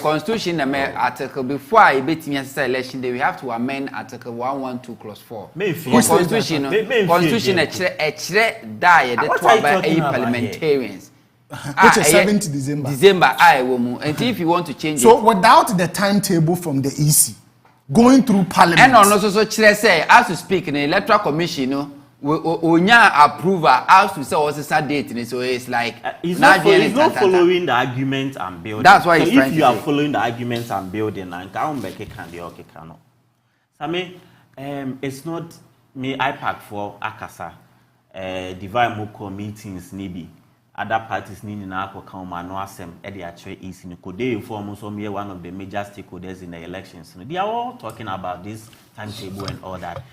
S9: Constitution in the article before I bet me election day we have to amend article 112 clause 4. Constitution a die the parliamentarians.
S19: Which is 7th December.
S9: And if you want to change
S19: so without the timetable from the EC, going through parliament.
S9: And also so say as to speak in the electoral commission, onya approval as to say what's the date, so it's like
S16: he's not following the arguments I'm building.
S9: That's why
S16: so
S9: if
S16: you are following the arguments I'm building, and can I mean, it's not me IPAC for Akasa, divine moko meetings nibi. Other parties need na akokama no asem e dey actually is in could they inform us some one of the major stakeholders in the elections. They are all talking about this timetable and all that.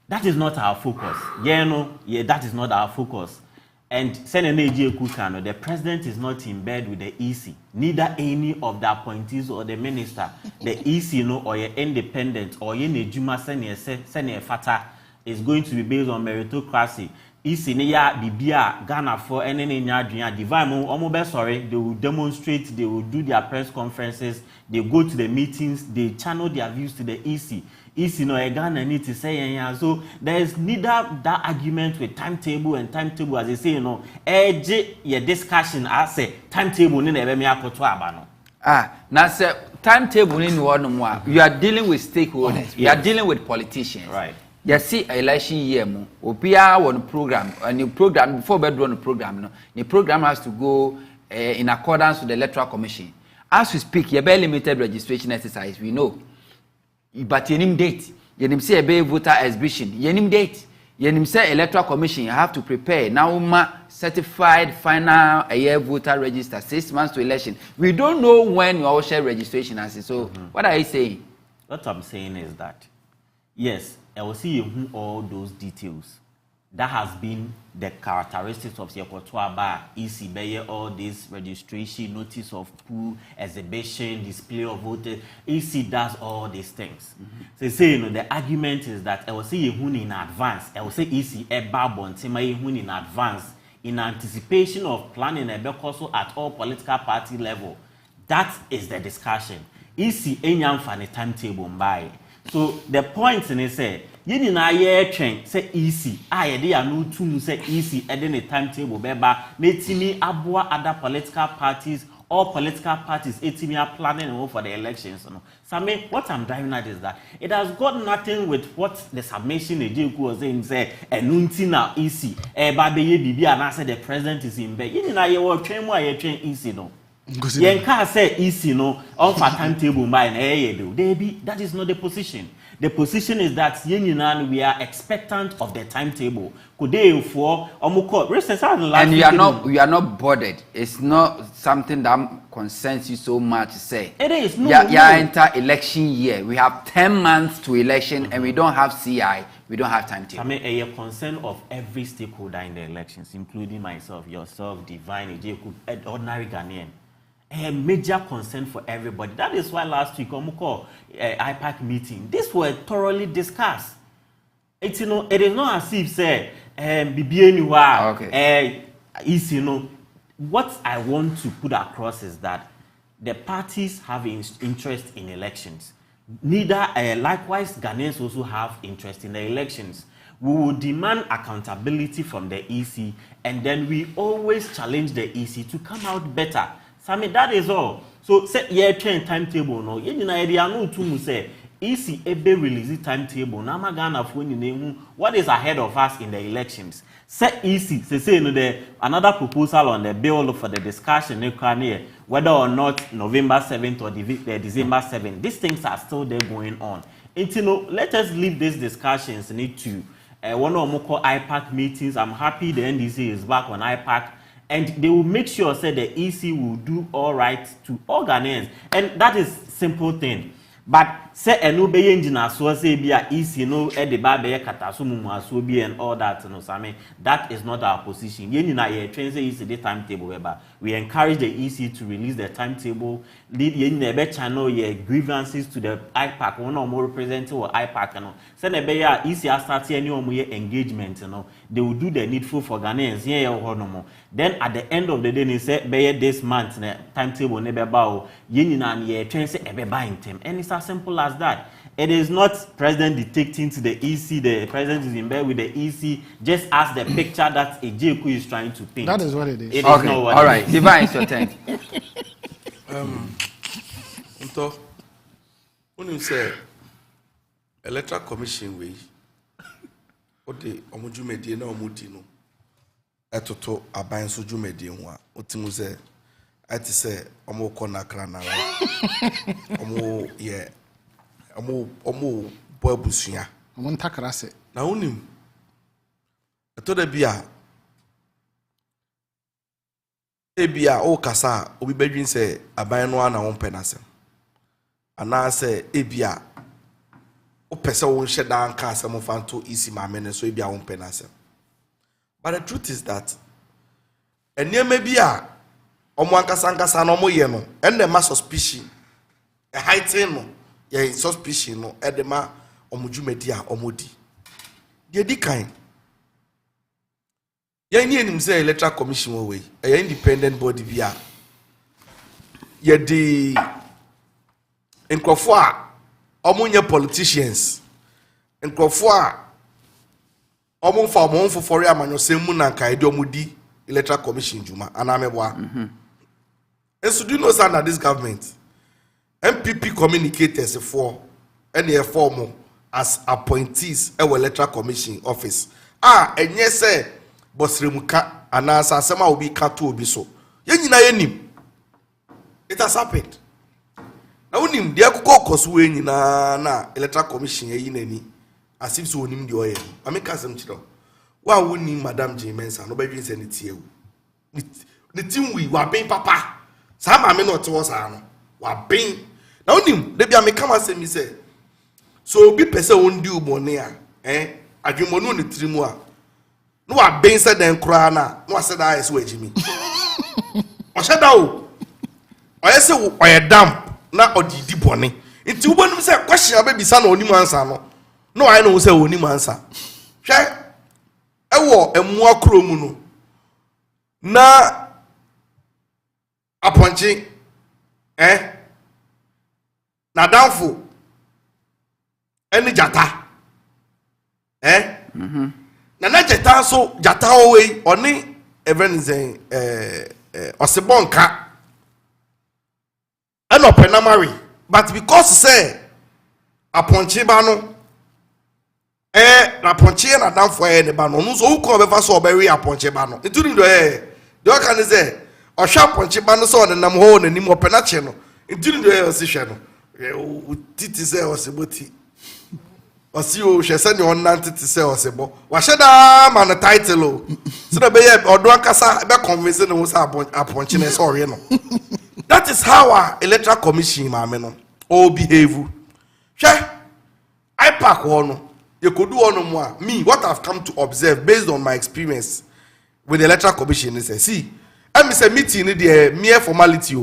S16: That is not our focus. That is not our focus. And Senator Kukano, the president is not in bed with the EC. Neither any of the appointees or the minister, the EC or your independent or your Juma Senior Fata is going to be based on meritocracy. EC neya bibia Ghana for any divine sorry, they will demonstrate, they will do their press conferences, they go to the meetings, they channel their views to the EC. EC no Ghana need to say so there is neither that argument with timetable and timetable as they say your discussion as say timetable ni na me akoto aba no.
S9: Now say timetable ni one more. You are dealing with stakeholders. You are dealing with politicians.
S16: Right.
S9: You see election year mo opia one program and the program before bed run the program no the program has to go in accordance with the electoral commission. As we speak you be limited registration exercise we know but yenim date yenim say be voter exhibition yenim date yenim say electoral commission you have to prepare now certified final year voter register 6 months to election. We don't know when you all share registration as so what are you saying?
S16: What I'm saying is that yes, I will see all those details. That has been the characteristics of Yekotoaba, EC Bayer, all this registration, notice of pool, exhibition, display of voters. EC does all these things. So say the argument is that I will see in advance. I will say EC in advance in anticipation of planning a bekoso at all political party level. That is the discussion. EC enyam fane timetable by. So the point in it say, you na ye train say EC. They are no too say EC adding a timetable beba. Netimi abua other political parties, all political parties, etimi are planning for the elections. So I mean, what I'm driving at is that it has got nothing with what the submission Ejeku was saying say enunti na EC. But the and I said the president is in bed. You na ye work train more ye train EC no. Yen can say EC no on for timetable by that is not the position. The position is that we are expectant of the timetable. And
S9: you are not bothered. It's not something that concerns you so much to say.
S16: It is.
S9: No, enter election year. We have 10 months to election and we don't have CI. We don't have timetable.
S16: I mean, a concern of every stakeholder in the elections, including myself, yourself, Divine, ordinary Ghanaian. A major concern for everybody. That is why last week IPAC meeting, this were thoroughly discussed. It's it is not as if say what I want to put across is that the parties have interest in elections. Neither likewise Ghanaians also have interest in the elections. We will demand accountability from the EC, and then we always challenge the EC to come out better. So I mean, that is all. So set year train timetable no. You know to say EC ebe release timetable. Na magana for what is ahead of us in the elections. Set EC say the another proposal on the bill for the discussion whether or not November 7th or December 7th. These things are still there going on. And let us leave these discussions need to one or more IPAC meetings. I'm happy the NDC is back on IPAC. And they will make sure say the EC will do all right to all Ghanaians. And that is simple thing. But say enube engine so say be a EC no e de ba be katasumu aso bi and all that no so that is not our position. Yen na ye train say EC the timetable weba. We encourage the EC to release the timetable. Lead yen na be channel ye grievances to the IPAC one or more representative or IPAC no. Say na be ya EC start any or more engagement no. They will do the needful for Ghanaians ye no more. Then at the end of the day they say be this month na timetable ne be ba o yen na ye train say e be ba in term. And it's as simple as that. It is not president dictating to the EC. The president is in bed with the EC. Just as the picture that Ejeku is trying to paint.
S19: That is what it is.
S16: It
S9: okay.
S16: is not what
S9: all
S16: it
S9: right.
S16: is.
S9: Divine, it's your turn.
S1: When you say
S18: electoral commission way ode omujumedie na omudi no etoto aban so jumedie ho a otimu se ati se omo kona kra na omo ye omo bo busuya
S17: omo ntakra se
S18: na unim etoda bia ebia o kasa obi bedwin se aban no ana won penasem ana se ebia o pese won hye dan ka asem fanto isi maame ne so ebia won penasem. But the truth is that enema bia omo ankasa no mo ye no and the mass suspicion a heighten no ye suspicion no edema omo dwumadi a omo di de di kan ye ni enim say electoral commission way a independent body bia ye di nkrofo a omo nye politicians nkrofo a omo fa omo fofore amanyosem mu na kai de omo di electoral commission juma anameboa and so do you know sir that this government MPP communicators for any form as appointees e electoral commission office enye say bosremuka anasa asema obi ka to obi so ye nyina ye nim it has happened na unim de akoko koso we nyina na electoral commission ye yinani as if so onim de oye ameka sem chiro wa woni madam Jane Mensa no badwin se ne tiewu ne timwi wa ben papa sa ma me no te wo sa no wa ben na unim de bia me kama se mi se so obi pese won di ubone a adwumonu ne trimu a no wa ben se den kura na no se da ese wajimi o se da o ese o ye damp na odidi bone nti ubonum se question abebisa na onim ansa no I know se onim ansa hwe ewo emu akro mu no na aponchi na danfo eni jata na jata so jata owe oni even osebonka eno penamari but because say aponchi ba no na ponche na danfo ne ba no so uko be fa so obewe aponche ba no ntuni do de o kan say o hwa aponche ba no so ne nam ho na nim opena che no ntuni do o si hwe no titi say o se boti o si o hwe se ne on nan titi say o se bo wa hwe da ma no title o so do be ye odo akasa be convince ne wo sa aponche ne so re no that is how our electoral commission ma me no o behave hwe IPAC ho no you could do on more. Me, what I've come to observe based on my experience with the electoral commission is see, I'm a meeting the mere formality.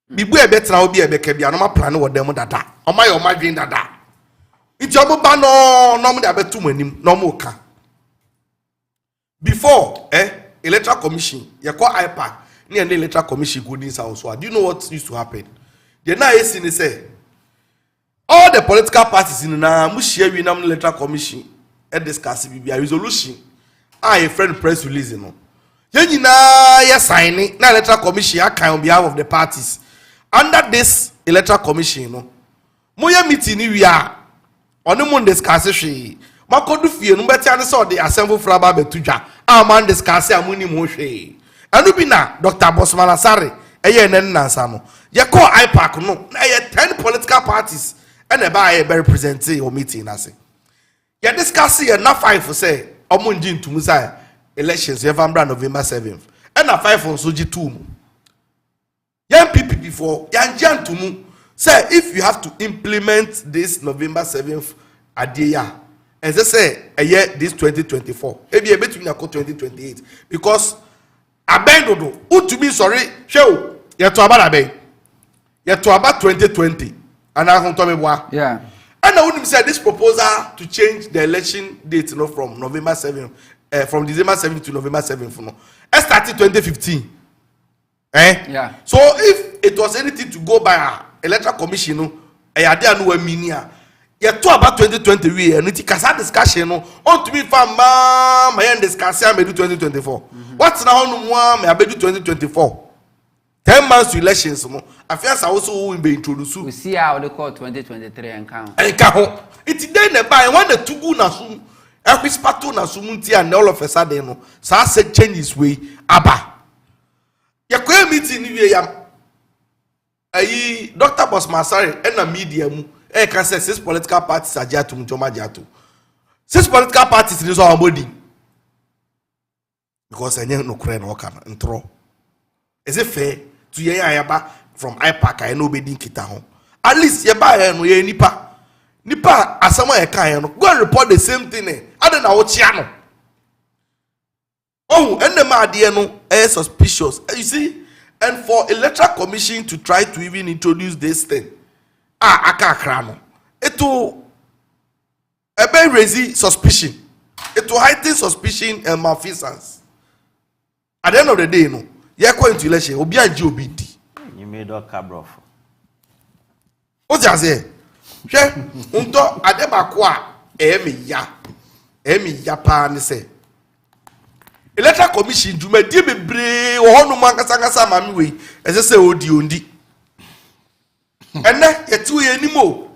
S18: Bibu e betra obi e beke bia no ma plan wo dem dada. O ma yo madwin dada. Iti obo ba no mo de abetu manim no mo ka. Before electoral commission, you call IPAC, near the electoral commission go this house. Do you know what used to happen? The na esi say all the political parties in na mushia wi nam electoral commission discuss bi a resolution a friend press release no ye nyina ye sign na electoral commission akan on behalf of the parties under this electoral commission no mo ye meeting ni wi a ono mo discuss hwe makodu fie no beti ane so the assembly fraba betudwa a man discuss amuni mo hwe anu bi na Dr. Bosman Asare eye nen nansa no ye call IPAC no na ye 10 political parties and a buy a representing or meeting as you discuss here na 5 for say omunjin to musa elections November 7th and a 5 on soji 2 young people before young to say if you have to implement this November 7th adia and they say a year this 2024 maybe a between 2028 because abendodo who to be sorry show you to about aben you to about 2020 and I want to me
S9: yeah.
S18: And I wouldn't say this proposal to change the election date, from November 7th, from December 7th to November 7th, it started 2015.
S9: Yeah.
S18: So if it was anything to go by electoral commission, I didn't know a minia. You talk about 2020 we and it can discussion on to me from my discussion may do 2024. What's now no more may I do 2024? 10 months to elections no affairs also will be introduced.
S9: We see how they call 2023 and count.
S18: And count. It's then the buy one the two good na sum. Every spato na sumunti and all of a sudden no. So I said change his way. Aba. Ya kwe meeting ni ya. Ayi Dr. Boss Masari and a media mu. Can say 6 political parties are jatu mjoma jatu. 6 political parties is our body. Because I no kure no kan ntro. Is it fair to ye ayaba from IPAC I know be din kita ho. At least ye ba no ye nipa. Nipa asama ye kan no. Go and report the same thing eh. Ade na wo chia no. Oh, and the ma no is suspicious. You see, and for electoral commission to try to even introduce this thing. Aka krano. It will raise suspicion. It will heighten suspicion and malfeasance. At the end of the day, no. You're going to election. Obi and Jobindi.
S16: You made a cabro.
S18: What's that say? She unto adebakwa emi ya pa ni say. Electoral commission do me di bebre wo honu mankasa mami we. Ese say odi ondi. Ene yetu yenimo.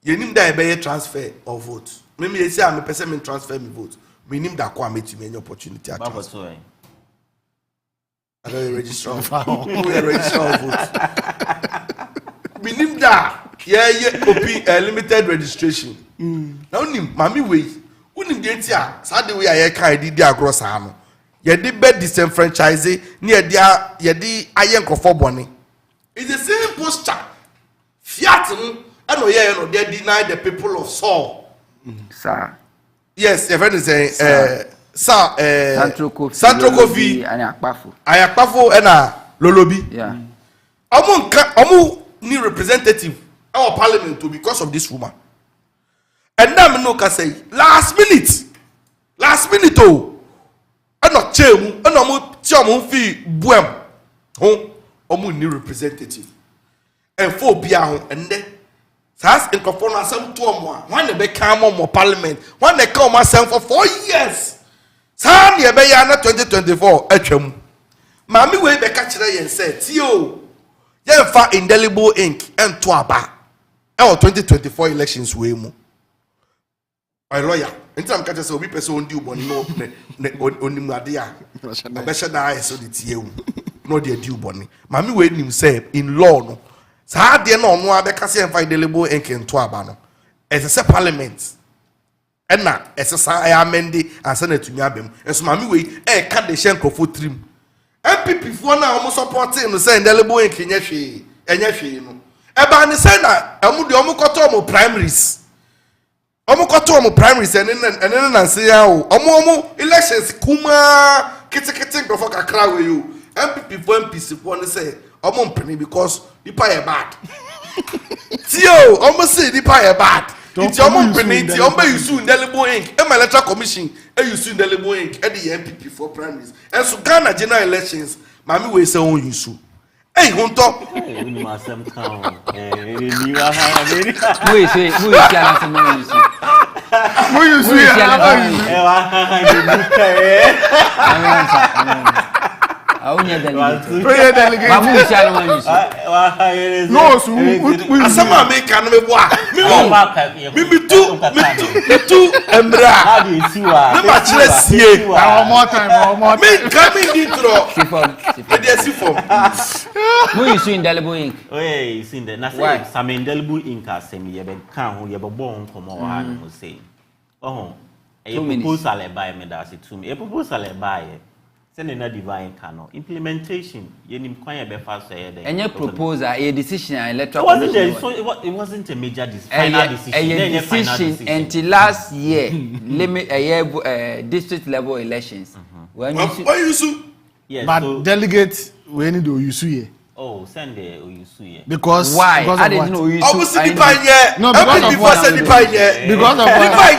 S18: Yenim da ebe transfer of vote. Maybe you say I'm a person transfer me vote. Minim da kwa meti me any opportunity at transfer. I don't register of vote. Minim da yeah limited registration. Now nim mami we unim de tia sa de we aye kan di across ano. Ye di be disenfranchise ni ye di aye nkofo bone. It's the same posture. Fiat and no they deny the people of Saul.
S9: Sir.
S18: Yes, your friend is saying Santro Kofi
S9: and Ayakpafo.
S18: Ayakpafo and Lolobi.
S9: Yeah.
S18: Omu ni representative our parliament too because of this woman. And now no can say last minute oh. And not chemu and omu fi buem. Omu ni representative. And for bia and then Sas in Kofona some 2 more. When they become more parliament, when they come myself for 4 years. Sam ye be yana 2024 etwam. Mami we be ka kire yen say tio. Ye fa indelible ink ento aba. E 2024 elections we mu. My lawyer, anytime catch say obi person ondi uboni no onimu ade a. Obesha da so the tie no de adi uboni. Mami we nim say in law no saa de na ono abeka se enfa indelible ink ento aba no. Ese parliament. Ena esesa ya amende ansa na tumi abem enso mami we ka de shenkofo trim MPP fo na omo supporting no say indelible ink nya hwe enya hwe no e ba ne say na amu de omo koto omo primaries ene na nse ya o omo elections kuma kitikiti grofo kakra we yo MPP fo MPC fo ne say omo mpene because nipa ye bad tio omo say nipa ye bad. It's your mom penalty. You soon indelible ink. And my electoral commission. You soon indelible ink. And the MPP for primaries. And so Ghana general elections. Mami we say on you soon. Hey, on top.
S16: We must count.
S18: No, so asama me kan me boa. Me too embra. Me ma chire sie.
S19: One more time.
S18: Me coming intro. Me dey see from.
S9: Who you see indelible ink?
S16: Oh yeah, you see that. Na say some indelible ink asem ye be kan ho ye be bon komo wa ha no say. Oh, e proposal e buy me that it to me. E proposal e buy send na divine canon implementation yenim kwan be fast say there
S9: any proposal a decision electoral
S16: it wasn't a major final decision
S9: until last year limit district level elections
S18: when you sue
S19: yes but so, delegate we need to use here.
S16: Oh, send the Oyusu.
S19: Because
S9: why?
S19: Because
S9: I didn't know Oyusu.
S18: Obviously,
S19: no, because of what? Because of what?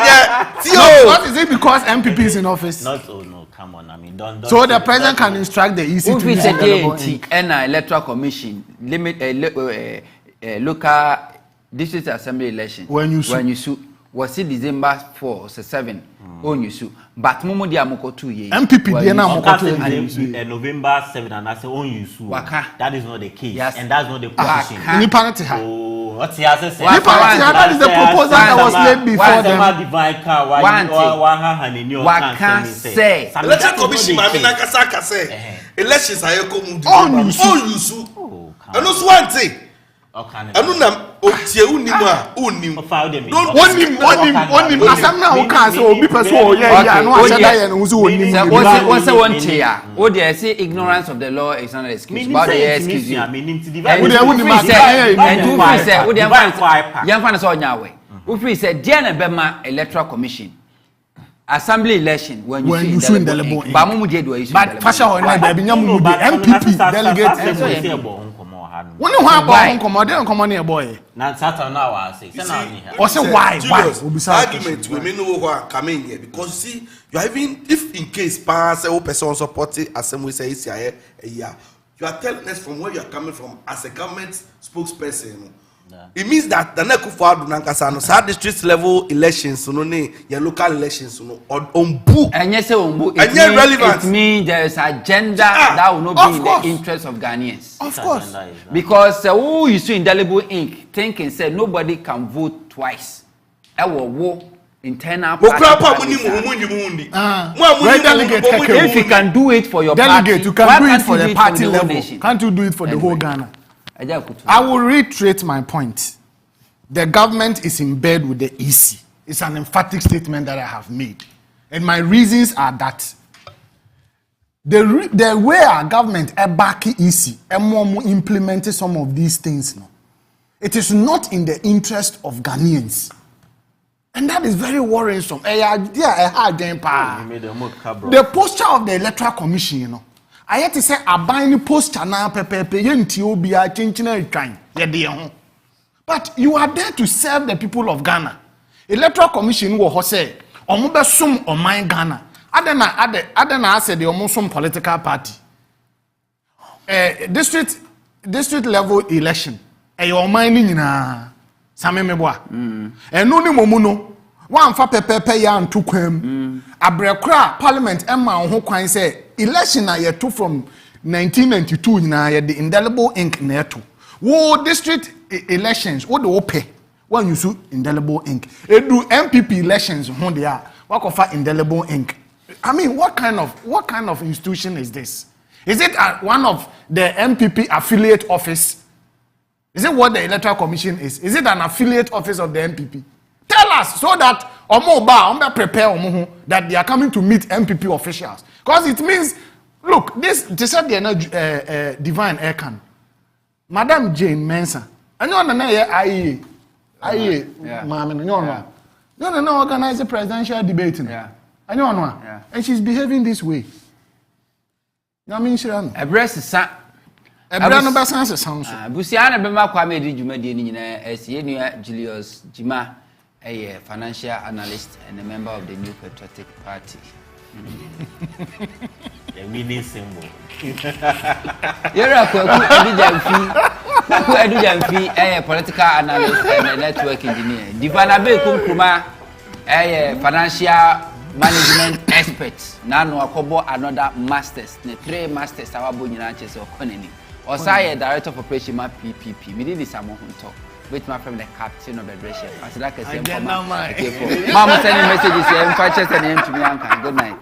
S19: What is it? Because MPP is in office.
S16: Not no. Come on, I mean, don't.
S19: So the president can instruct the EC to use
S9: the electoral commission limit local district assembly election.
S19: When you sue.
S9: was it December 4 or 7 on you so but mumu dia moko 2 years
S19: MPP dia na moko 2
S16: years November 7 and I say on you so that is not the case yes. And that's not the position
S19: What's the answer? That is the proposal that was made before them.
S18: Say election commission mami na kasa say elections are come do you so and also one thing anu na otie unimu a unim onim asam na o kan say obi person o ye ya no aseda ye no so onim
S9: what's one tia o dey say ignorance of the law is not an excuse but the excuse you we dey unim say and you free say we dey yan so onya we we free say dia na be ma electoral commission assembly election when you see indelible ba mu je do issue
S19: but fashion on na be nyamu be MPP delegate when you have a boy,
S16: now Saturday now I say,
S19: why?
S18: Argument we may know who are coming here because see, you are even if in case pass a person supporting assembly say you are telling us from where you are coming from as a government spokesperson. It means that the Nekufa Dunankasano sad district level elections, your local elections, on book.
S9: And yes, relevant. It means there is agenda that will not be in the interest of Ghanaians.
S19: Of course.
S9: Because who you see indelible ink thinking said nobody can vote twice. War internal party. If you can do it for your
S19: delegate, you can do it for the party level. Can't you do it for the whole Ghana? I will reiterate my point. The government is in bed with the EC. It's an emphatic statement that I have made. And my reasons are that the way our government back EC and implemented some of these things, it is not in the interest of Ghanaians. And that is very worrisome. The posture of the Electoral Commission, I had to say a buying poster now pepe yenti obi a chinchina trying but you are there to serve the people of Ghana. Electoral Commission wo say omo be sum oman Ghana adena say the omo sum political party district level election oman ni nyina same meboa enu ni momu no wan fa pepe ya ntu kwam abrekra parliament emma ho kwan say election na yeto from 1992 na ye the indelible ink na yeto wo district elections wo de pay when you see indelible ink edu MPP elections ho they are what of indelible ink. I mean what kind of institution is this? Is it one of the MPP affiliate office? Is it what the Electoral Commission is? Is it an affiliate office of the MPP? Tell us so that Omo prepare that they are coming to meet MPP officials. Because it means, look, they said they are not Divine Aircan. Madam Jane Mensah. And you know, you know, organize a presidential debate. Yeah. And you know, and she's behaving this way. I mean, she a
S9: breast is
S19: Ebrano Basanse sounds.
S9: Busiana Bema Kwame Dijumedi Nina Julius Jima, a financial analyst and a member of the New Patriotic Party.
S16: The winning symbol.
S9: You're a political analyst and a network engineer. Divana Be Kumkuma, a financial management expert. Nano Akobo another masters, the 3 masters our Bunyanches or Konini. Or say director of operation PPP. We did this among talk. With my friend the captain of the dress. As like I said, Mama sending messages and patches and him to me. Good night.